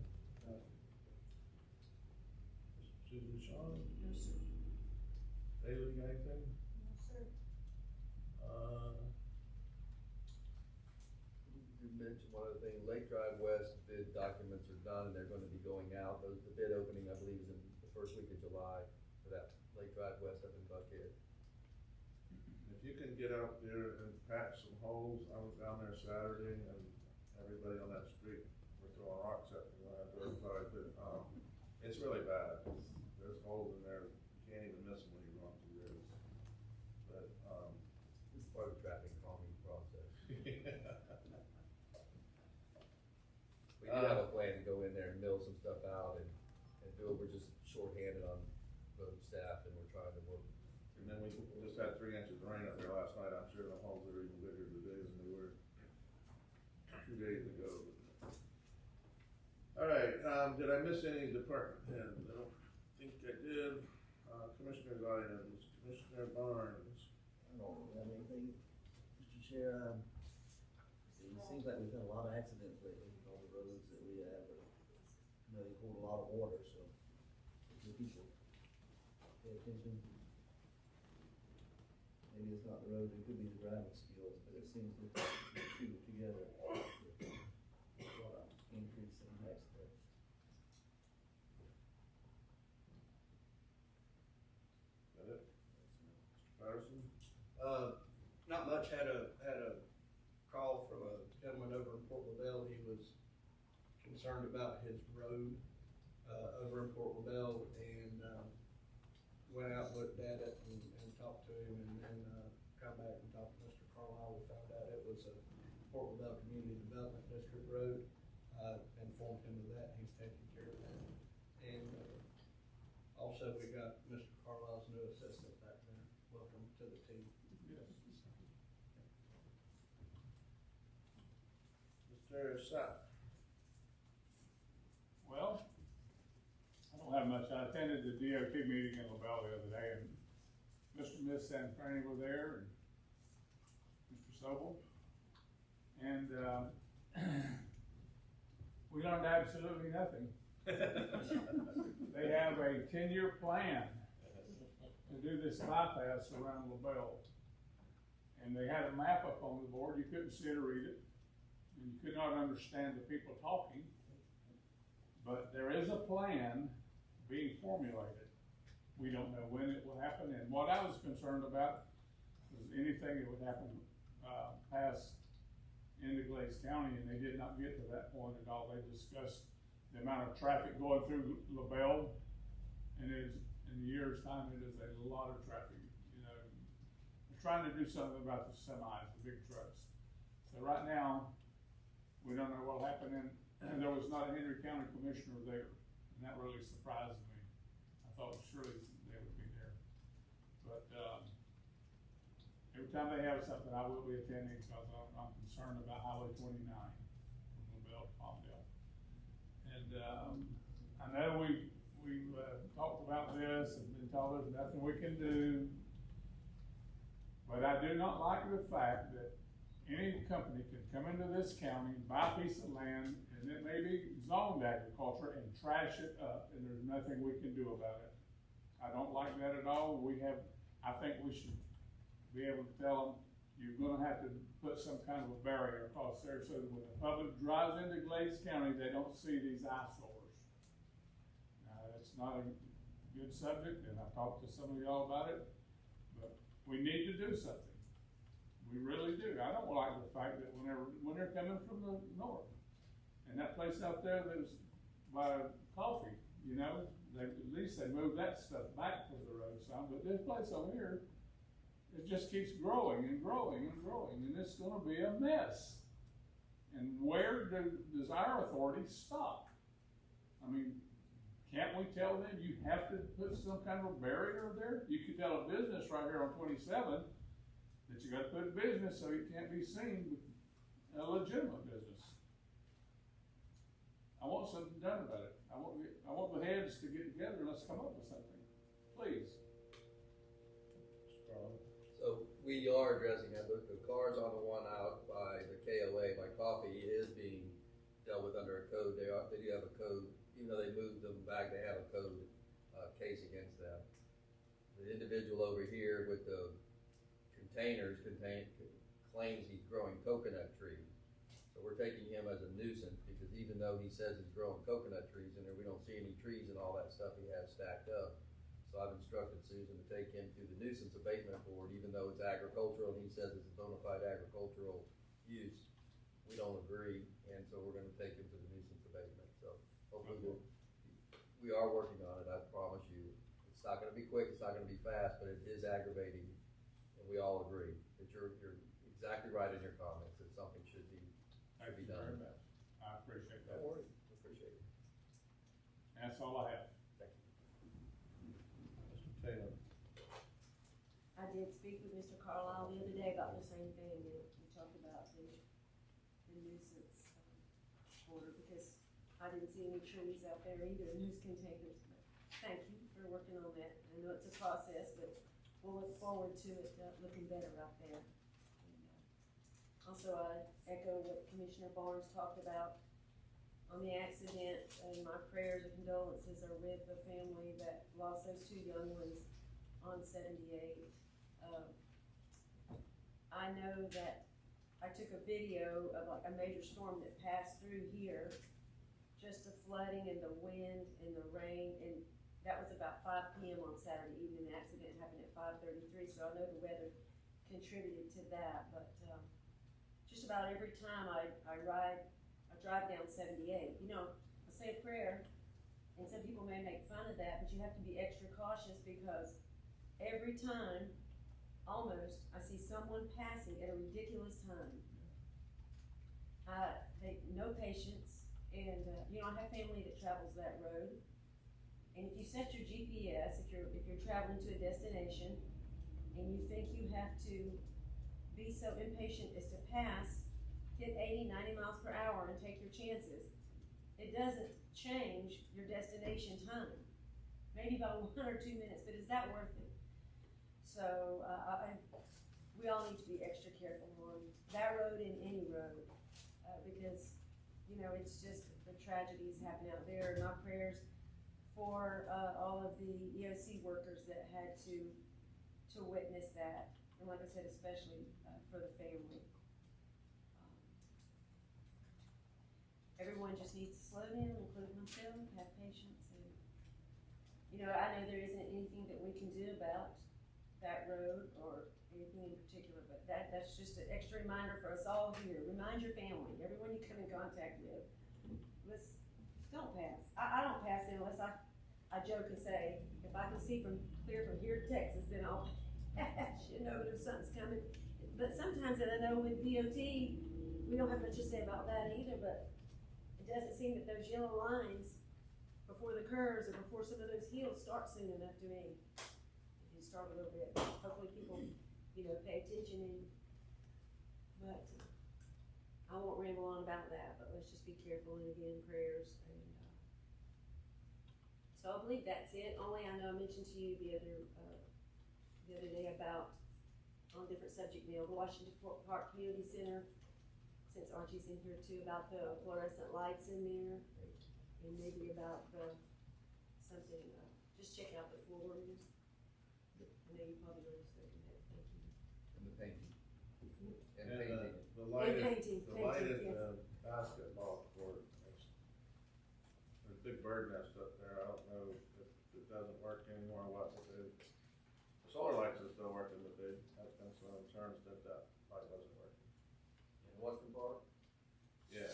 Susan, Sean, No, sir. Bailey, got anything? No, sir. You mentioned one other thing, Lake Drive West bid documents are done and they're gonna be going out. The bid opening, I believe, is in the first week of July for that Lake Drive West up in Buckhead. If you can get out there and patch some holes, I was down there Saturday and everybody on that street were throwing rocks at me when I drove by, but really bad, 'cause there's holes in there, you can't even miss them when you're going through those. But, It's part of the traffic calming process. We do have a plan to go in there and mill some stuff out and do it, we're just shorthanded on road staff and we're trying to work. and then we just had 3 inches of rain up there last night, I'm sure the holes are even bigger today than they were 2 days ago. All right, did I miss any department heads? I don't think I did. Commissioner's items, Commissioner Barnes. I don't have anything, Mr. Chair, it seems like we've had a lot of accidents lately, on the roads that we have, but, you know, they hold a lot of water, so, if the people pay attention. Maybe it's not the road, it could be the driving skills, but it seems to keep it together. A lot of increase in accidents. Is that it? Mr. Patterson? Not much, had a call from a gentleman over in Port LaBelle. He was concerned about his road, over in Port LaBelle, and, went out, looked at it and talked to him, and then, come back and talked to Mr. Carlisle. We found out it was a Port LaBelle Community Development District road, informed him of that, he's taking care of that. And, also we got Mr. Carlisle's new assistant back there. Welcome to the team. Yes. Mr. Sapp. Well, I don't have much. I attended the DOT meeting in LaBelle the other day, and Mr. and Miss Sanfrani were there, and Mr. Sobel. And, we learned absolutely nothing. They have a 10-year plan to do this bypass around LaBelle. And they had a map up on the board, you couldn't see it or read it, and you could not understand the people talking. But there is a plan being formulated. We don't know when it will happen, and what I was concerned about was anything that would happen, past into Glades County, and they did not get to that point at all. They discussed the amount of traffic going through LaBelle, and it is, in a year's time, it is a lot of traffic, you know. They're trying to do something about the semis, the big trucks. So right now, we don't know what'll happen, and there was not a Henry County commissioner there, and that really surprised me. I thought surely they would be there. But, every time they have something, I will be attending, because I'm concerned about Highway 29, from LaBelle to Palmdale. And, I know we've talked about this and been told there's nothing we can do, but I do not like the fact that any company can come into this county, buy a piece of land, and it may be zoned agriculture, and trash it up, and there's nothing we can do about it. I don't like that at all. I think we should be able to tell them, you're gonna have to put some kind of a barrier across there, so that when the public drives into Glades County, they don't see these eyesores. Now, it's not a good subject, and I've talked to some of y'all about it, but we need to do something. We really do. I don't like the fact that when they're coming from the north, and that place out there that's by coffee, you know, at least they moved that stuff back to the road some, but this place over here, it just keeps growing and growing and growing, and it's gonna be a mess. And where does our authority stop? I mean, can't we tell them you have to put some kind of a barrier there? You could tell a business right here on 27 that you gotta put a business so it can't be seen, a legitimate business. I want something done about it. I want the heads to get together and let's come up with something, please. So we are addressing that, the cars on the one out by the KOA, by Coffee, is being dealt with under a code. They do have a code, even though they moved them back, they have a code, case against them. The individual over here with the containers claims he's growing coconut trees. So we're taking him as a nuisance, because even though he says he's growing coconut trees in there, we don't see any trees and all that stuff he has stacked up. So I've instructed Susan to take him to the nuisance abatement board, even though it's agricultural, and he says it's a bona fide agricultural use. We don't agree, and so we're gonna take him to the nuisance abatement, so hopefully we'll we are working on it, I promise you. It's not gonna be quick, it's not gonna be fast, but it is aggravating, and we all agree that you're exactly right in your comments, that something should be Thank you done. very much. I appreciate that. No worries, appreciate it. That's all I have. Thank you. Mr. Taylor. I did speak with Mr. Carlisle the other day about the same thing, and we talked about the nuisance order, because I didn't see any trees out there either in those containers, but thank you for working on that. I know it's a process, but we'll look forward to it looking better out there. And, also, I echo what Commissioner Barnes talked about on the accident, and my prayers and condolences are with the family that lost those two young ones on 78. I know that I took a video of like a major storm that passed through here, just the flooding and the wind and the rain, and that was about 5 p.m. on Saturday evening. The accident happened at 5:33, so I know the weather contributed to that, but just about every time I drive down 78, you know, I say a prayer, and some people may make fun of that, but you have to be extra cautious, because every time, almost, I see someone passing at a ridiculous time. They no patience, and you know, I have family that travels that road, and if you set your GPS, if you're traveling to a destination, and you think you have to be so impatient as to pass, hit 80, 90 miles per hour and take your chances, it doesn't change your destination time. Maybe by 1 or 2 minutes, but is that worth it? So we all need to be extra careful on that road and any road, because, you know, it's just the tragedies happen out there. And our prayers for all of the EOC workers that had to witness that, and like I said, especially for the family. Everyone just needs to slow down, including myself, have patience, and, you know, I know there isn't anything that we can do about that road or anything in particular, but that's just an extra reminder for us all here. Remind your family, everyone you come in contact with, don't pass. I don't pass unless I joke and say, if I can see clear from here to Texas, then I'll pass, you know, if something's coming. But sometimes, and I know with DOT, we don't have much to say about that either, but it doesn't seem that those yellow lines before the curves or before some of those hills start soon enough to me. If you start a little bit, hopefully people, you know, pay attention. But I won't ramble on about that, but let's just be careful, and again, prayers. And so I believe that's it. Only I know I mentioned to you the other day about, on a different subject now, the Washington Park Community Center, since Archie's in here too, about the fluorescent lights in there, and maybe about something, just check out the flooring. I know you probably already spoken to that, thank you. And the painting. And And painting. the light And at, painting, the light at yes. the basketball court, there's a big bird nest up there. I don't know if it doesn't work anymore or what, but the solar lights are still working, but they have been some concerns that light wasn't working. In Western Park? Yeah.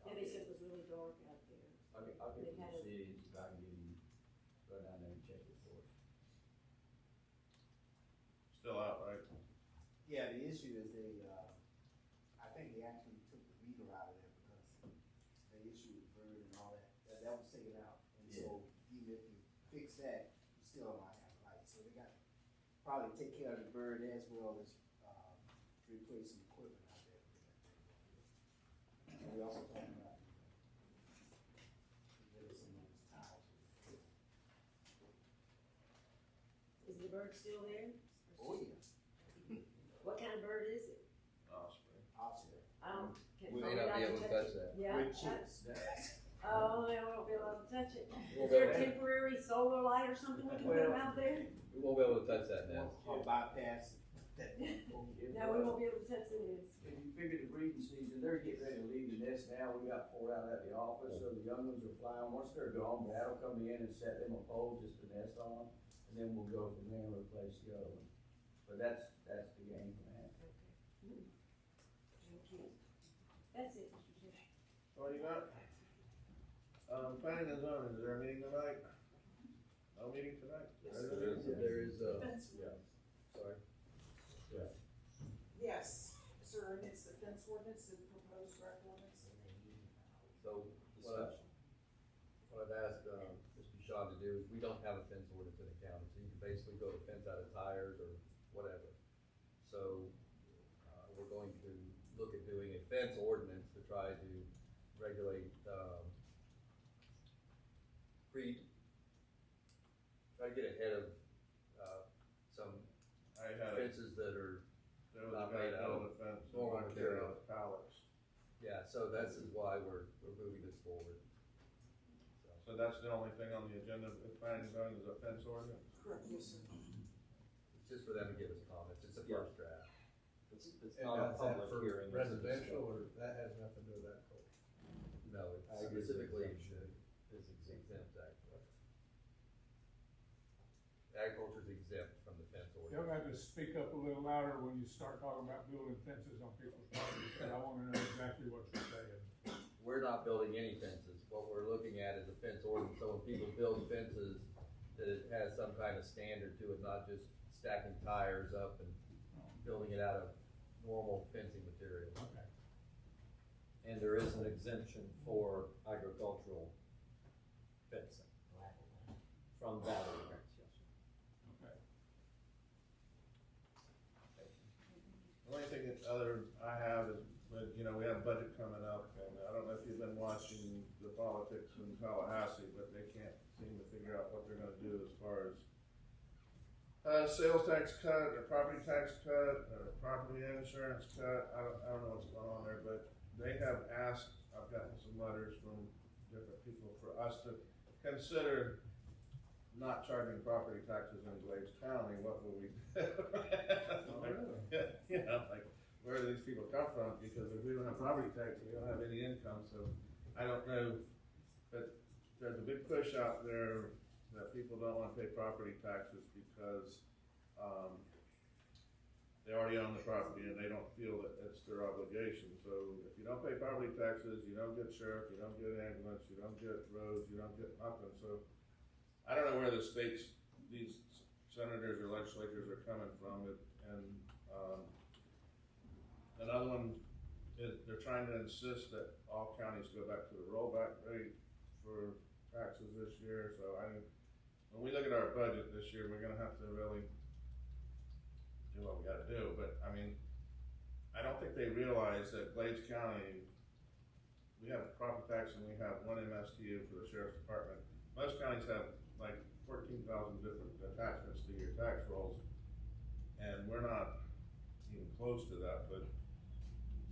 Yeah, they said it was really dark out there. I'll They get the had it. cities, if I can get you, go down there and check it for us. Still out, right? Yeah, the issue is I think they actually took the meter out of there because the issue with bird and all that was taken out. And so even if you fix that, you still might have light. So they got to probably take care of the bird as well as replace some equipment out there. And we also talking about replacing those towers. Is the bird still there? Oh, yeah. What kind of bird is it? Osprey. Osprey. We may not be able to touch that. Yeah. With chips. Oh, they won't be able to touch it. We'll Is there a be able to- temporary solar light or something we can put out there? We won't be able to touch that nest. Or bypass that. No, we won't be able to touch the nest. If you figure the breeding season, they're getting ready to leave the nest now. We got 4 out at the office, so the young ones are flying. Once they're gone, Dad will come in and set them a pole just to nest on, and then we'll go from there and replace the other one. But that's the game plan. Okay. Thank you. That's it, Mr. Chair. All you got? Planning and zoning, is there a meeting tonight? No meeting tonight? There is, Yeah. sorry. Yes, sir, and it's the fence ordinance, the proposed rec ordinance. So, what I've asked, Mr. Shaw to do is, we don't have a fence ordinance in the county, so you can basically go to fence out of tires or whatever. So, we're going to look at doing a fence ordinance to try to regulate, try to get ahead of, some I had a, fences that are, there was a not guy made out build of a fence, normal and carry material. out pallets. yeah, so this is why we're moving this forward. So that's the only thing on the agenda, if planning and zoning is a fence ordinance? Correct, yes, sir. It's just for them to give us comments, it's a Yeah. first draft. It's And not a that's that public for hearing. residential, or that has nothing to do with that? No, it's Ag is specifically exemption. is exempt, actually. Agriculture's exempt from the fence You'll ordinance. have to speak up a little louder when you start talking about building fences on people's properties, because I wanna know exactly what you're saying. We're not building any fences, what we're looking at is a fence ordinance, so when people build fences, that it has some kind of standard to it, not just stacking tires up and building it out of normal fencing material. Okay. And there is an exemption for agricultural fencing from battery racks, yes. Okay. The only thing that other I have is, but, you know, we have budget coming up, and I don't know if you've been watching the politics in Tallahassee, but they can't seem to figure out what they're gonna do as far as sales tax cut, or property tax cut, or property insurance cut, I don't know what's going on there, but they have asked, I've gotten some letters from different people for us to consider not charging property taxes in Glades County, what will we do? You know, like, where do these people come from? Because if we don't have property tax, we don't have any income, so I don't know. But there's a big push out there that people don't wanna pay property taxes because, they already own the property and they don't feel that it's their obligation. So if you don't pay property taxes, you don't get sheriff, you don't get ambulance, you don't get roads, you don't get nothing. So I don't know where the states, these senators or legislators are coming from, and, another one is they're trying to insist that all counties go back to the rollback rate for taxes this year. So when we look at our budget this year, we're gonna have to really do what we gotta do, but I mean, I don't think they realize that Glades County, we have property tax and we have one MSTU for the sheriff's department. Most counties have like 14,000 different attachments to your tax rolls, and we're not even close to that, but,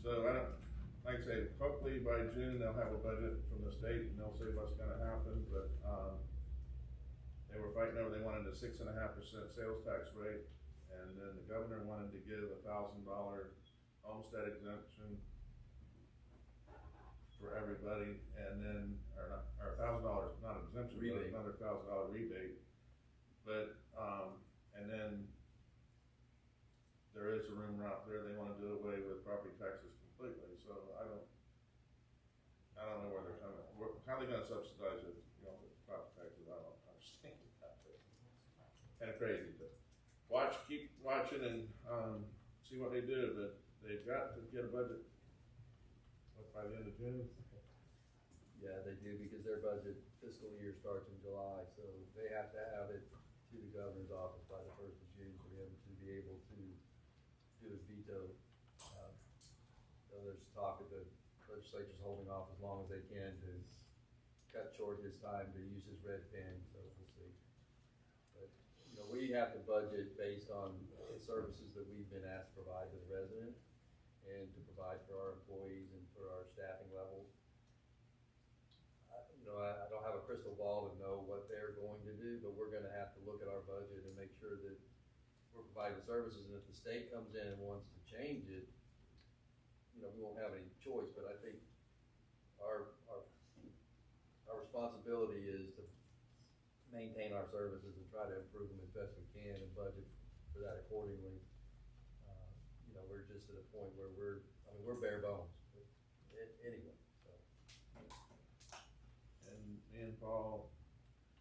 so I don't, like I say, hopefully by June they'll have a budget from the state and they'll say what's gonna happen, but, they were fighting over, they wanted a 6.5% sales tax rate. And then the governor wanted to give $1,000 homestead exemption for everybody, and then, or $1,000, not exemption, but Rebate. another $1,000 rebate. But, and then there is a rumor out there, they wanna do away with property taxes completely, so I don't know where they're coming, how they gonna subsidize it, you know, with property taxes, I don't understand that, but kinda crazy, but. Keep watching and, see what they do, but they've got to get a budget, by the end of June? Yeah, they do, because their budget fiscal year starts in July, so they have to have it to the governor's office by the 1st of June for him to be able to do his veto. So there's talk of the legislature's holding off as long as they can to cut short his time to use his red pen, so we'll see. But, you know, we have to budget based on the services that we've been asked to provide to the resident and to provide for our employees and for our staffing levels. You know, I don't have a crystal ball to know what they're going to do, but we're gonna have to look at our budget and make sure that we're providing services, and if the state comes in and wants to change it, you know, we won't have any choice, but I think our responsibility is to maintain our services and try to improve them as best we can and budget for that accordingly. You know, we're just at a point where we're bare bones, anyway, so. And recall,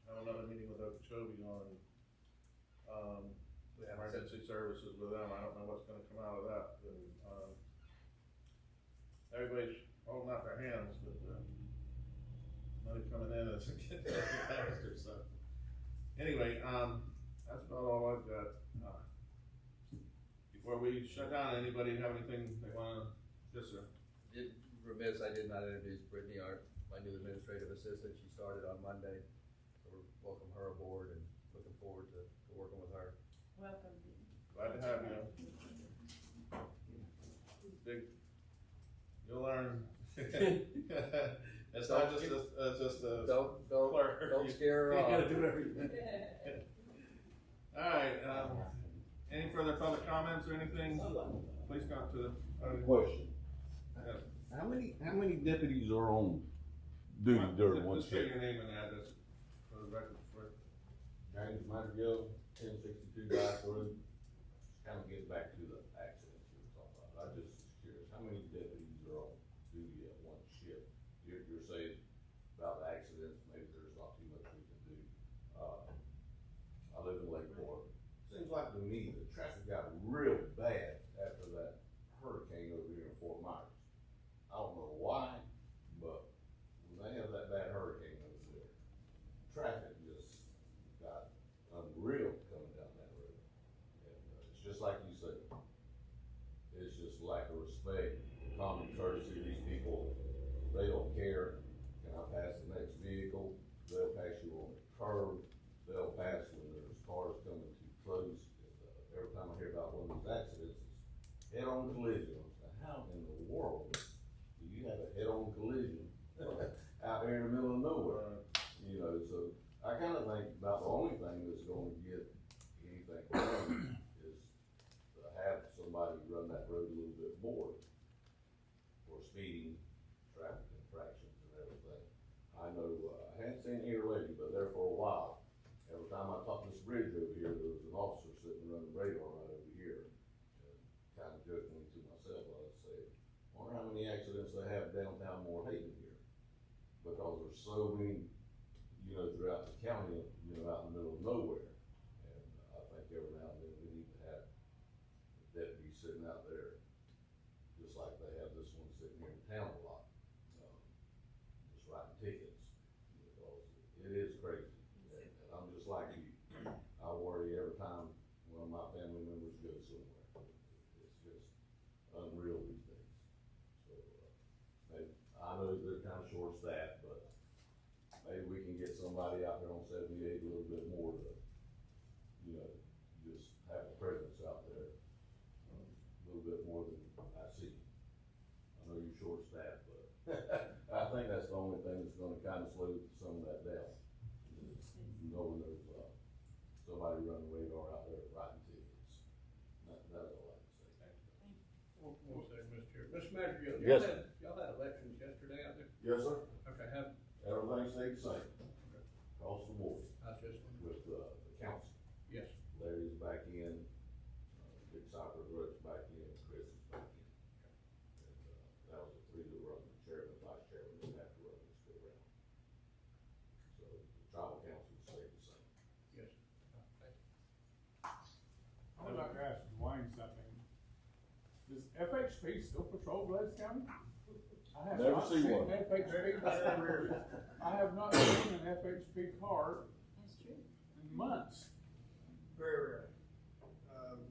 have another meeting with Okeechobee on, emergency services with them. I don't know what's gonna come out of that, but, everybody's holding out their hands, but, money coming in isn't getting any faster, so. Anyway, that's about all I've got. Before we shut down, anybody have anything they wanna, yes, sir? I did not introduce Brittany, my new administrative assistant. She started on Monday. So we're welcome her aboard and looking forward to working with her. Welcome. Glad to have you. You'll learn. It's not just a Don't clerk. don't scare her off. You gotta do everything. Alright, any further public comments or anything? Please come to the. Question. Yes. How many deputies are on duty during one Just say shift? your name and address for the record. James Madrigal, 1062 Dyke Road. Kind of get back to the accidents you were talking about. I just was curious, how many deputies are on duty at one shift? You're saying about the accidents, maybe there's not too much we can do. I live in Lakeport. Seems like to me the traffic got real bad after that hurricane over here in Fort Myers. I don't know why, but when they have that bad hurricane over there, traffic just got unreal coming down that road. And it's just like you said, it's just lack of respect, common courtesy. These people, they don't care. Can I pass the next vehicle? They'll pass you on the curb. They'll pass when there's cars coming too close. And, every time I hear about one of these accidents, it's head-on collision. How in the world do you have a head-on collision out there in the middle of nowhere? You know, so I kind of think about the only thing that's going to get anything done is to have somebody run that road a little bit more for speeding, traffic infractions and everything. I know, I hadn't seen it here lately, but there for a while, every time I topped this bridge over here, there was an officer sitting running radar right over here. And kind of jokingly to myself, I would say, I wonder how many accidents they have downtown Morehaven here. Because there's so many, you know, throughout the county, you know, out in the middle of nowhere. And I think every now and then we need to have a deputy sitting out there, just like they have this one sitting here in town a lot, just writing tickets, because it is crazy. And I'm just like you, I worry every time one of my family members goes somewhere. It's just unreal these days. So, maybe, I know they're kind of short-staffed, but maybe we can get somebody out there on 78 a little bit more to, you know, just have a presence out there, a little bit more than I see. I know you're short-staffed, but I think that's the only thing that's gonna kind of slow some of that down. Knowing there's, somebody running radar out there writing tickets. That's all I can say. Thank you. One second, Mr. Chair. Mr. Madrigal, Yes. y'all had elections yesterday out there? Yes, sir. Okay, Everything stayed the same, across the board, I just, with, the council. yes. Larry's back in, Big Soccer Brooks back in, Chris is back in. And, that was the three that were on the chairman, vice chairman, didn't have to run this go round. So the tribal council stayed the same. Yes. I would like to ask Dwayne something. Does FHP still patrol Glades County? I have Never not seen one. FHP there. I have not seen an FHP car That's true. in months. Very rare.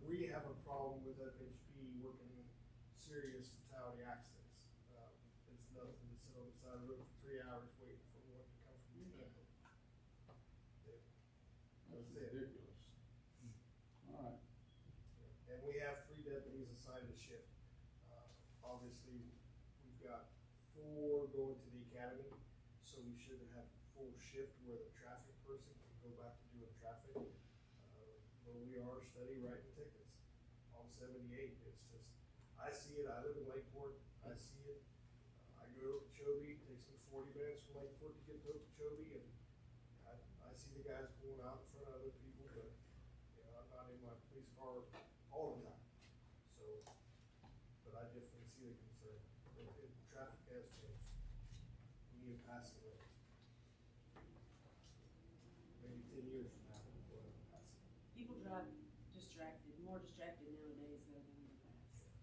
We have a problem with FHP working serious fatality accidents. It's nothing to sit on the side of the road for 3 hours waiting for one to come from your vehicle. That's ridiculous. All right. And we have 3 deputies assigned to shift. Obviously, we've got 4 going to the academy, so we should have full shift where the traffic person can go back to doing traffic. But we are studying writing tickets on 78. It's just, I see it, I live in Lakeport, I see it. I go to Okeechobee, it takes me 40 minutes from Lakeport to get to Okeechobee, and I see the guys pulling out in front of other people, but, you know, I'm not in my police car all the time. So, but I definitely see the concern. Traffic has changed. We need a passing lane. not distracted, more distracted nowadays though than in the past.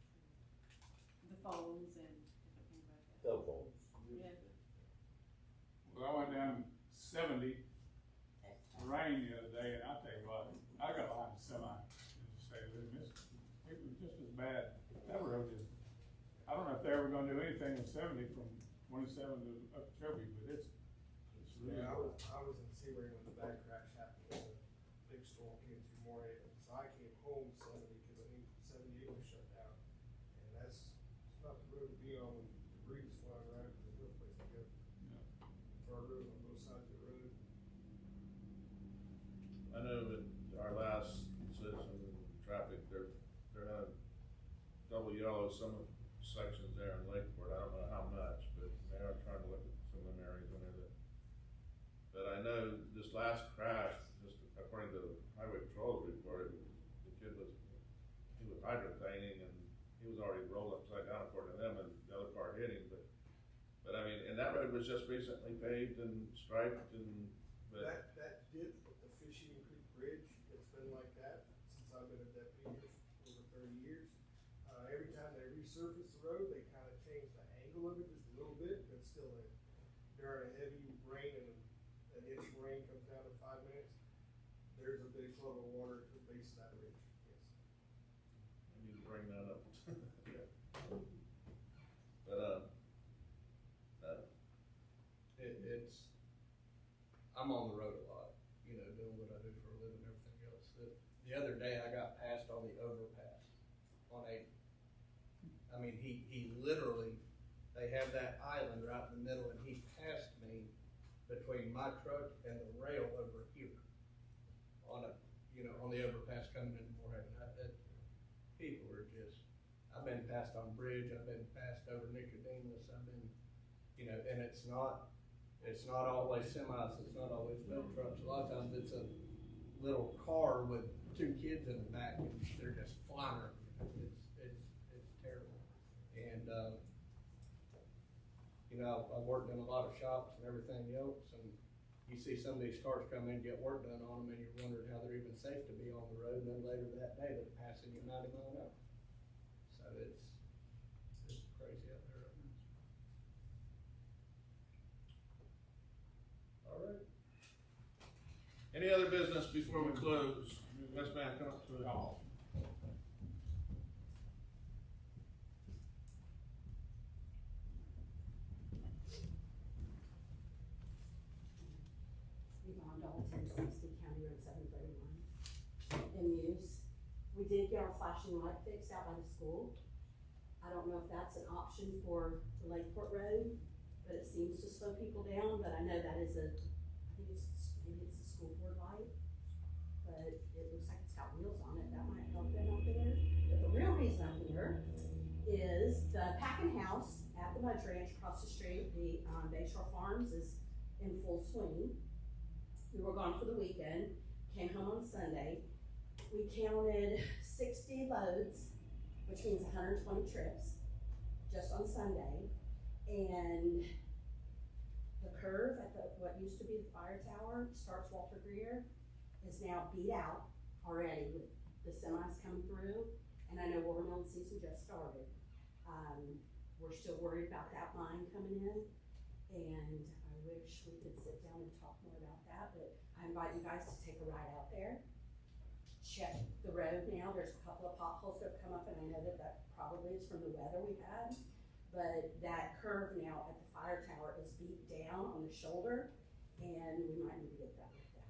The phones and different things like that. Cell phones. Yeah. Well, I went down 70, rain the other day, and I'll tell you what, I got behind a semi in the state of it was just as bad. That road is, I don't know if they're ever gonna do anything with 70 from 27 to up to Chubby, but it's really. Yeah, I was in Sebring when the bad crash happened, when the big storm came through Morehead, so I came home 70, cause I think 78 was shut down. And it's not the road to be on when debris is flying around, cause there's no place to go. Tar road on both sides of the road. I know that our last citizen traffic, they're gonna double yellow some sections there in Lakeport. I don't know how much, but they are trying to look at some of them areas in there that. But I know this last crash, just according to the highway patrol's report, the kid was hydroplaning and he was already rolled upside down according to them, and the other car hit him. But I mean, and that road was just recently paved and striped and. But That dip with the Fishing Creek Bridge, it's been like that since I've been a deputy here for over 30 years. Every time they resurface the road, they kind of change the angle of it just a little bit, but still during a heavy rain and an inch of rain comes down in 5 minutes, there's a big flow of water at the base of that ridge, yes. I need to bring that up. Yeah. But I'm on the road a lot, you know, doing what I do for a living and everything else. The other day I got passed on the overpass on 80. I mean, he literally, they have that island right in the middle, and he passed me between my truck and the rail over here on the overpass coming into Morehead. People are just, I've been passed on bridge, I've been passed over Nicodemus, I've been, you know, and it's not always semis, it's not always belt trucks. A lot of times it's a little car with 2 kids in the back, and they're just flying around. It's terrible. And, you know, I've worked in a lot of shops and everything else, and you see some of these cars come in and get work done on them, and you're wondering how they're even safe to be on the road, and then later that day, they're passing you 90 miles an hour. So it's crazy out there right now. All right. Any other business before we close? West Man, come up to the hall. Yvonne Dalton, 60 County Road 731, in use. We did get our flashing light fixed out by the school. I don't know if that's an option for the Lakeport Road, but it seems to slow people down, but I know that is maybe it's a school board light, but it looks like it's got wheels on it, that might help them out there. But the real reason I'm here is the packing house at the Mudge Ranch across the street, the Bayshore Farms, is in full swing. We were gone for the weekend, came home on Sunday. We counted 60 loads, which means 120 trips, just on Sunday. And the curve at what used to be the fire tower, starts Walter Greer, is now beat out already with the semis coming through. And I know watermelon season just started. We're still worried about that line coming in, and I wish we could sit down and talk more about that, but I invite you guys to take a ride out there. Check the road now, there's a couple of potholes that have come up, and I know that probably is from the weather we've had, but that curve now at the fire tower is beat down on the shoulder, and we might need to get that looked at.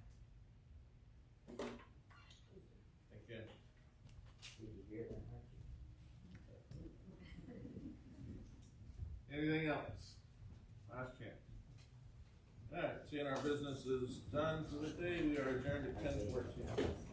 Thank you. Anything else? Last chance. All right, seeing our business is done for the day, we are adjourned at 10:14.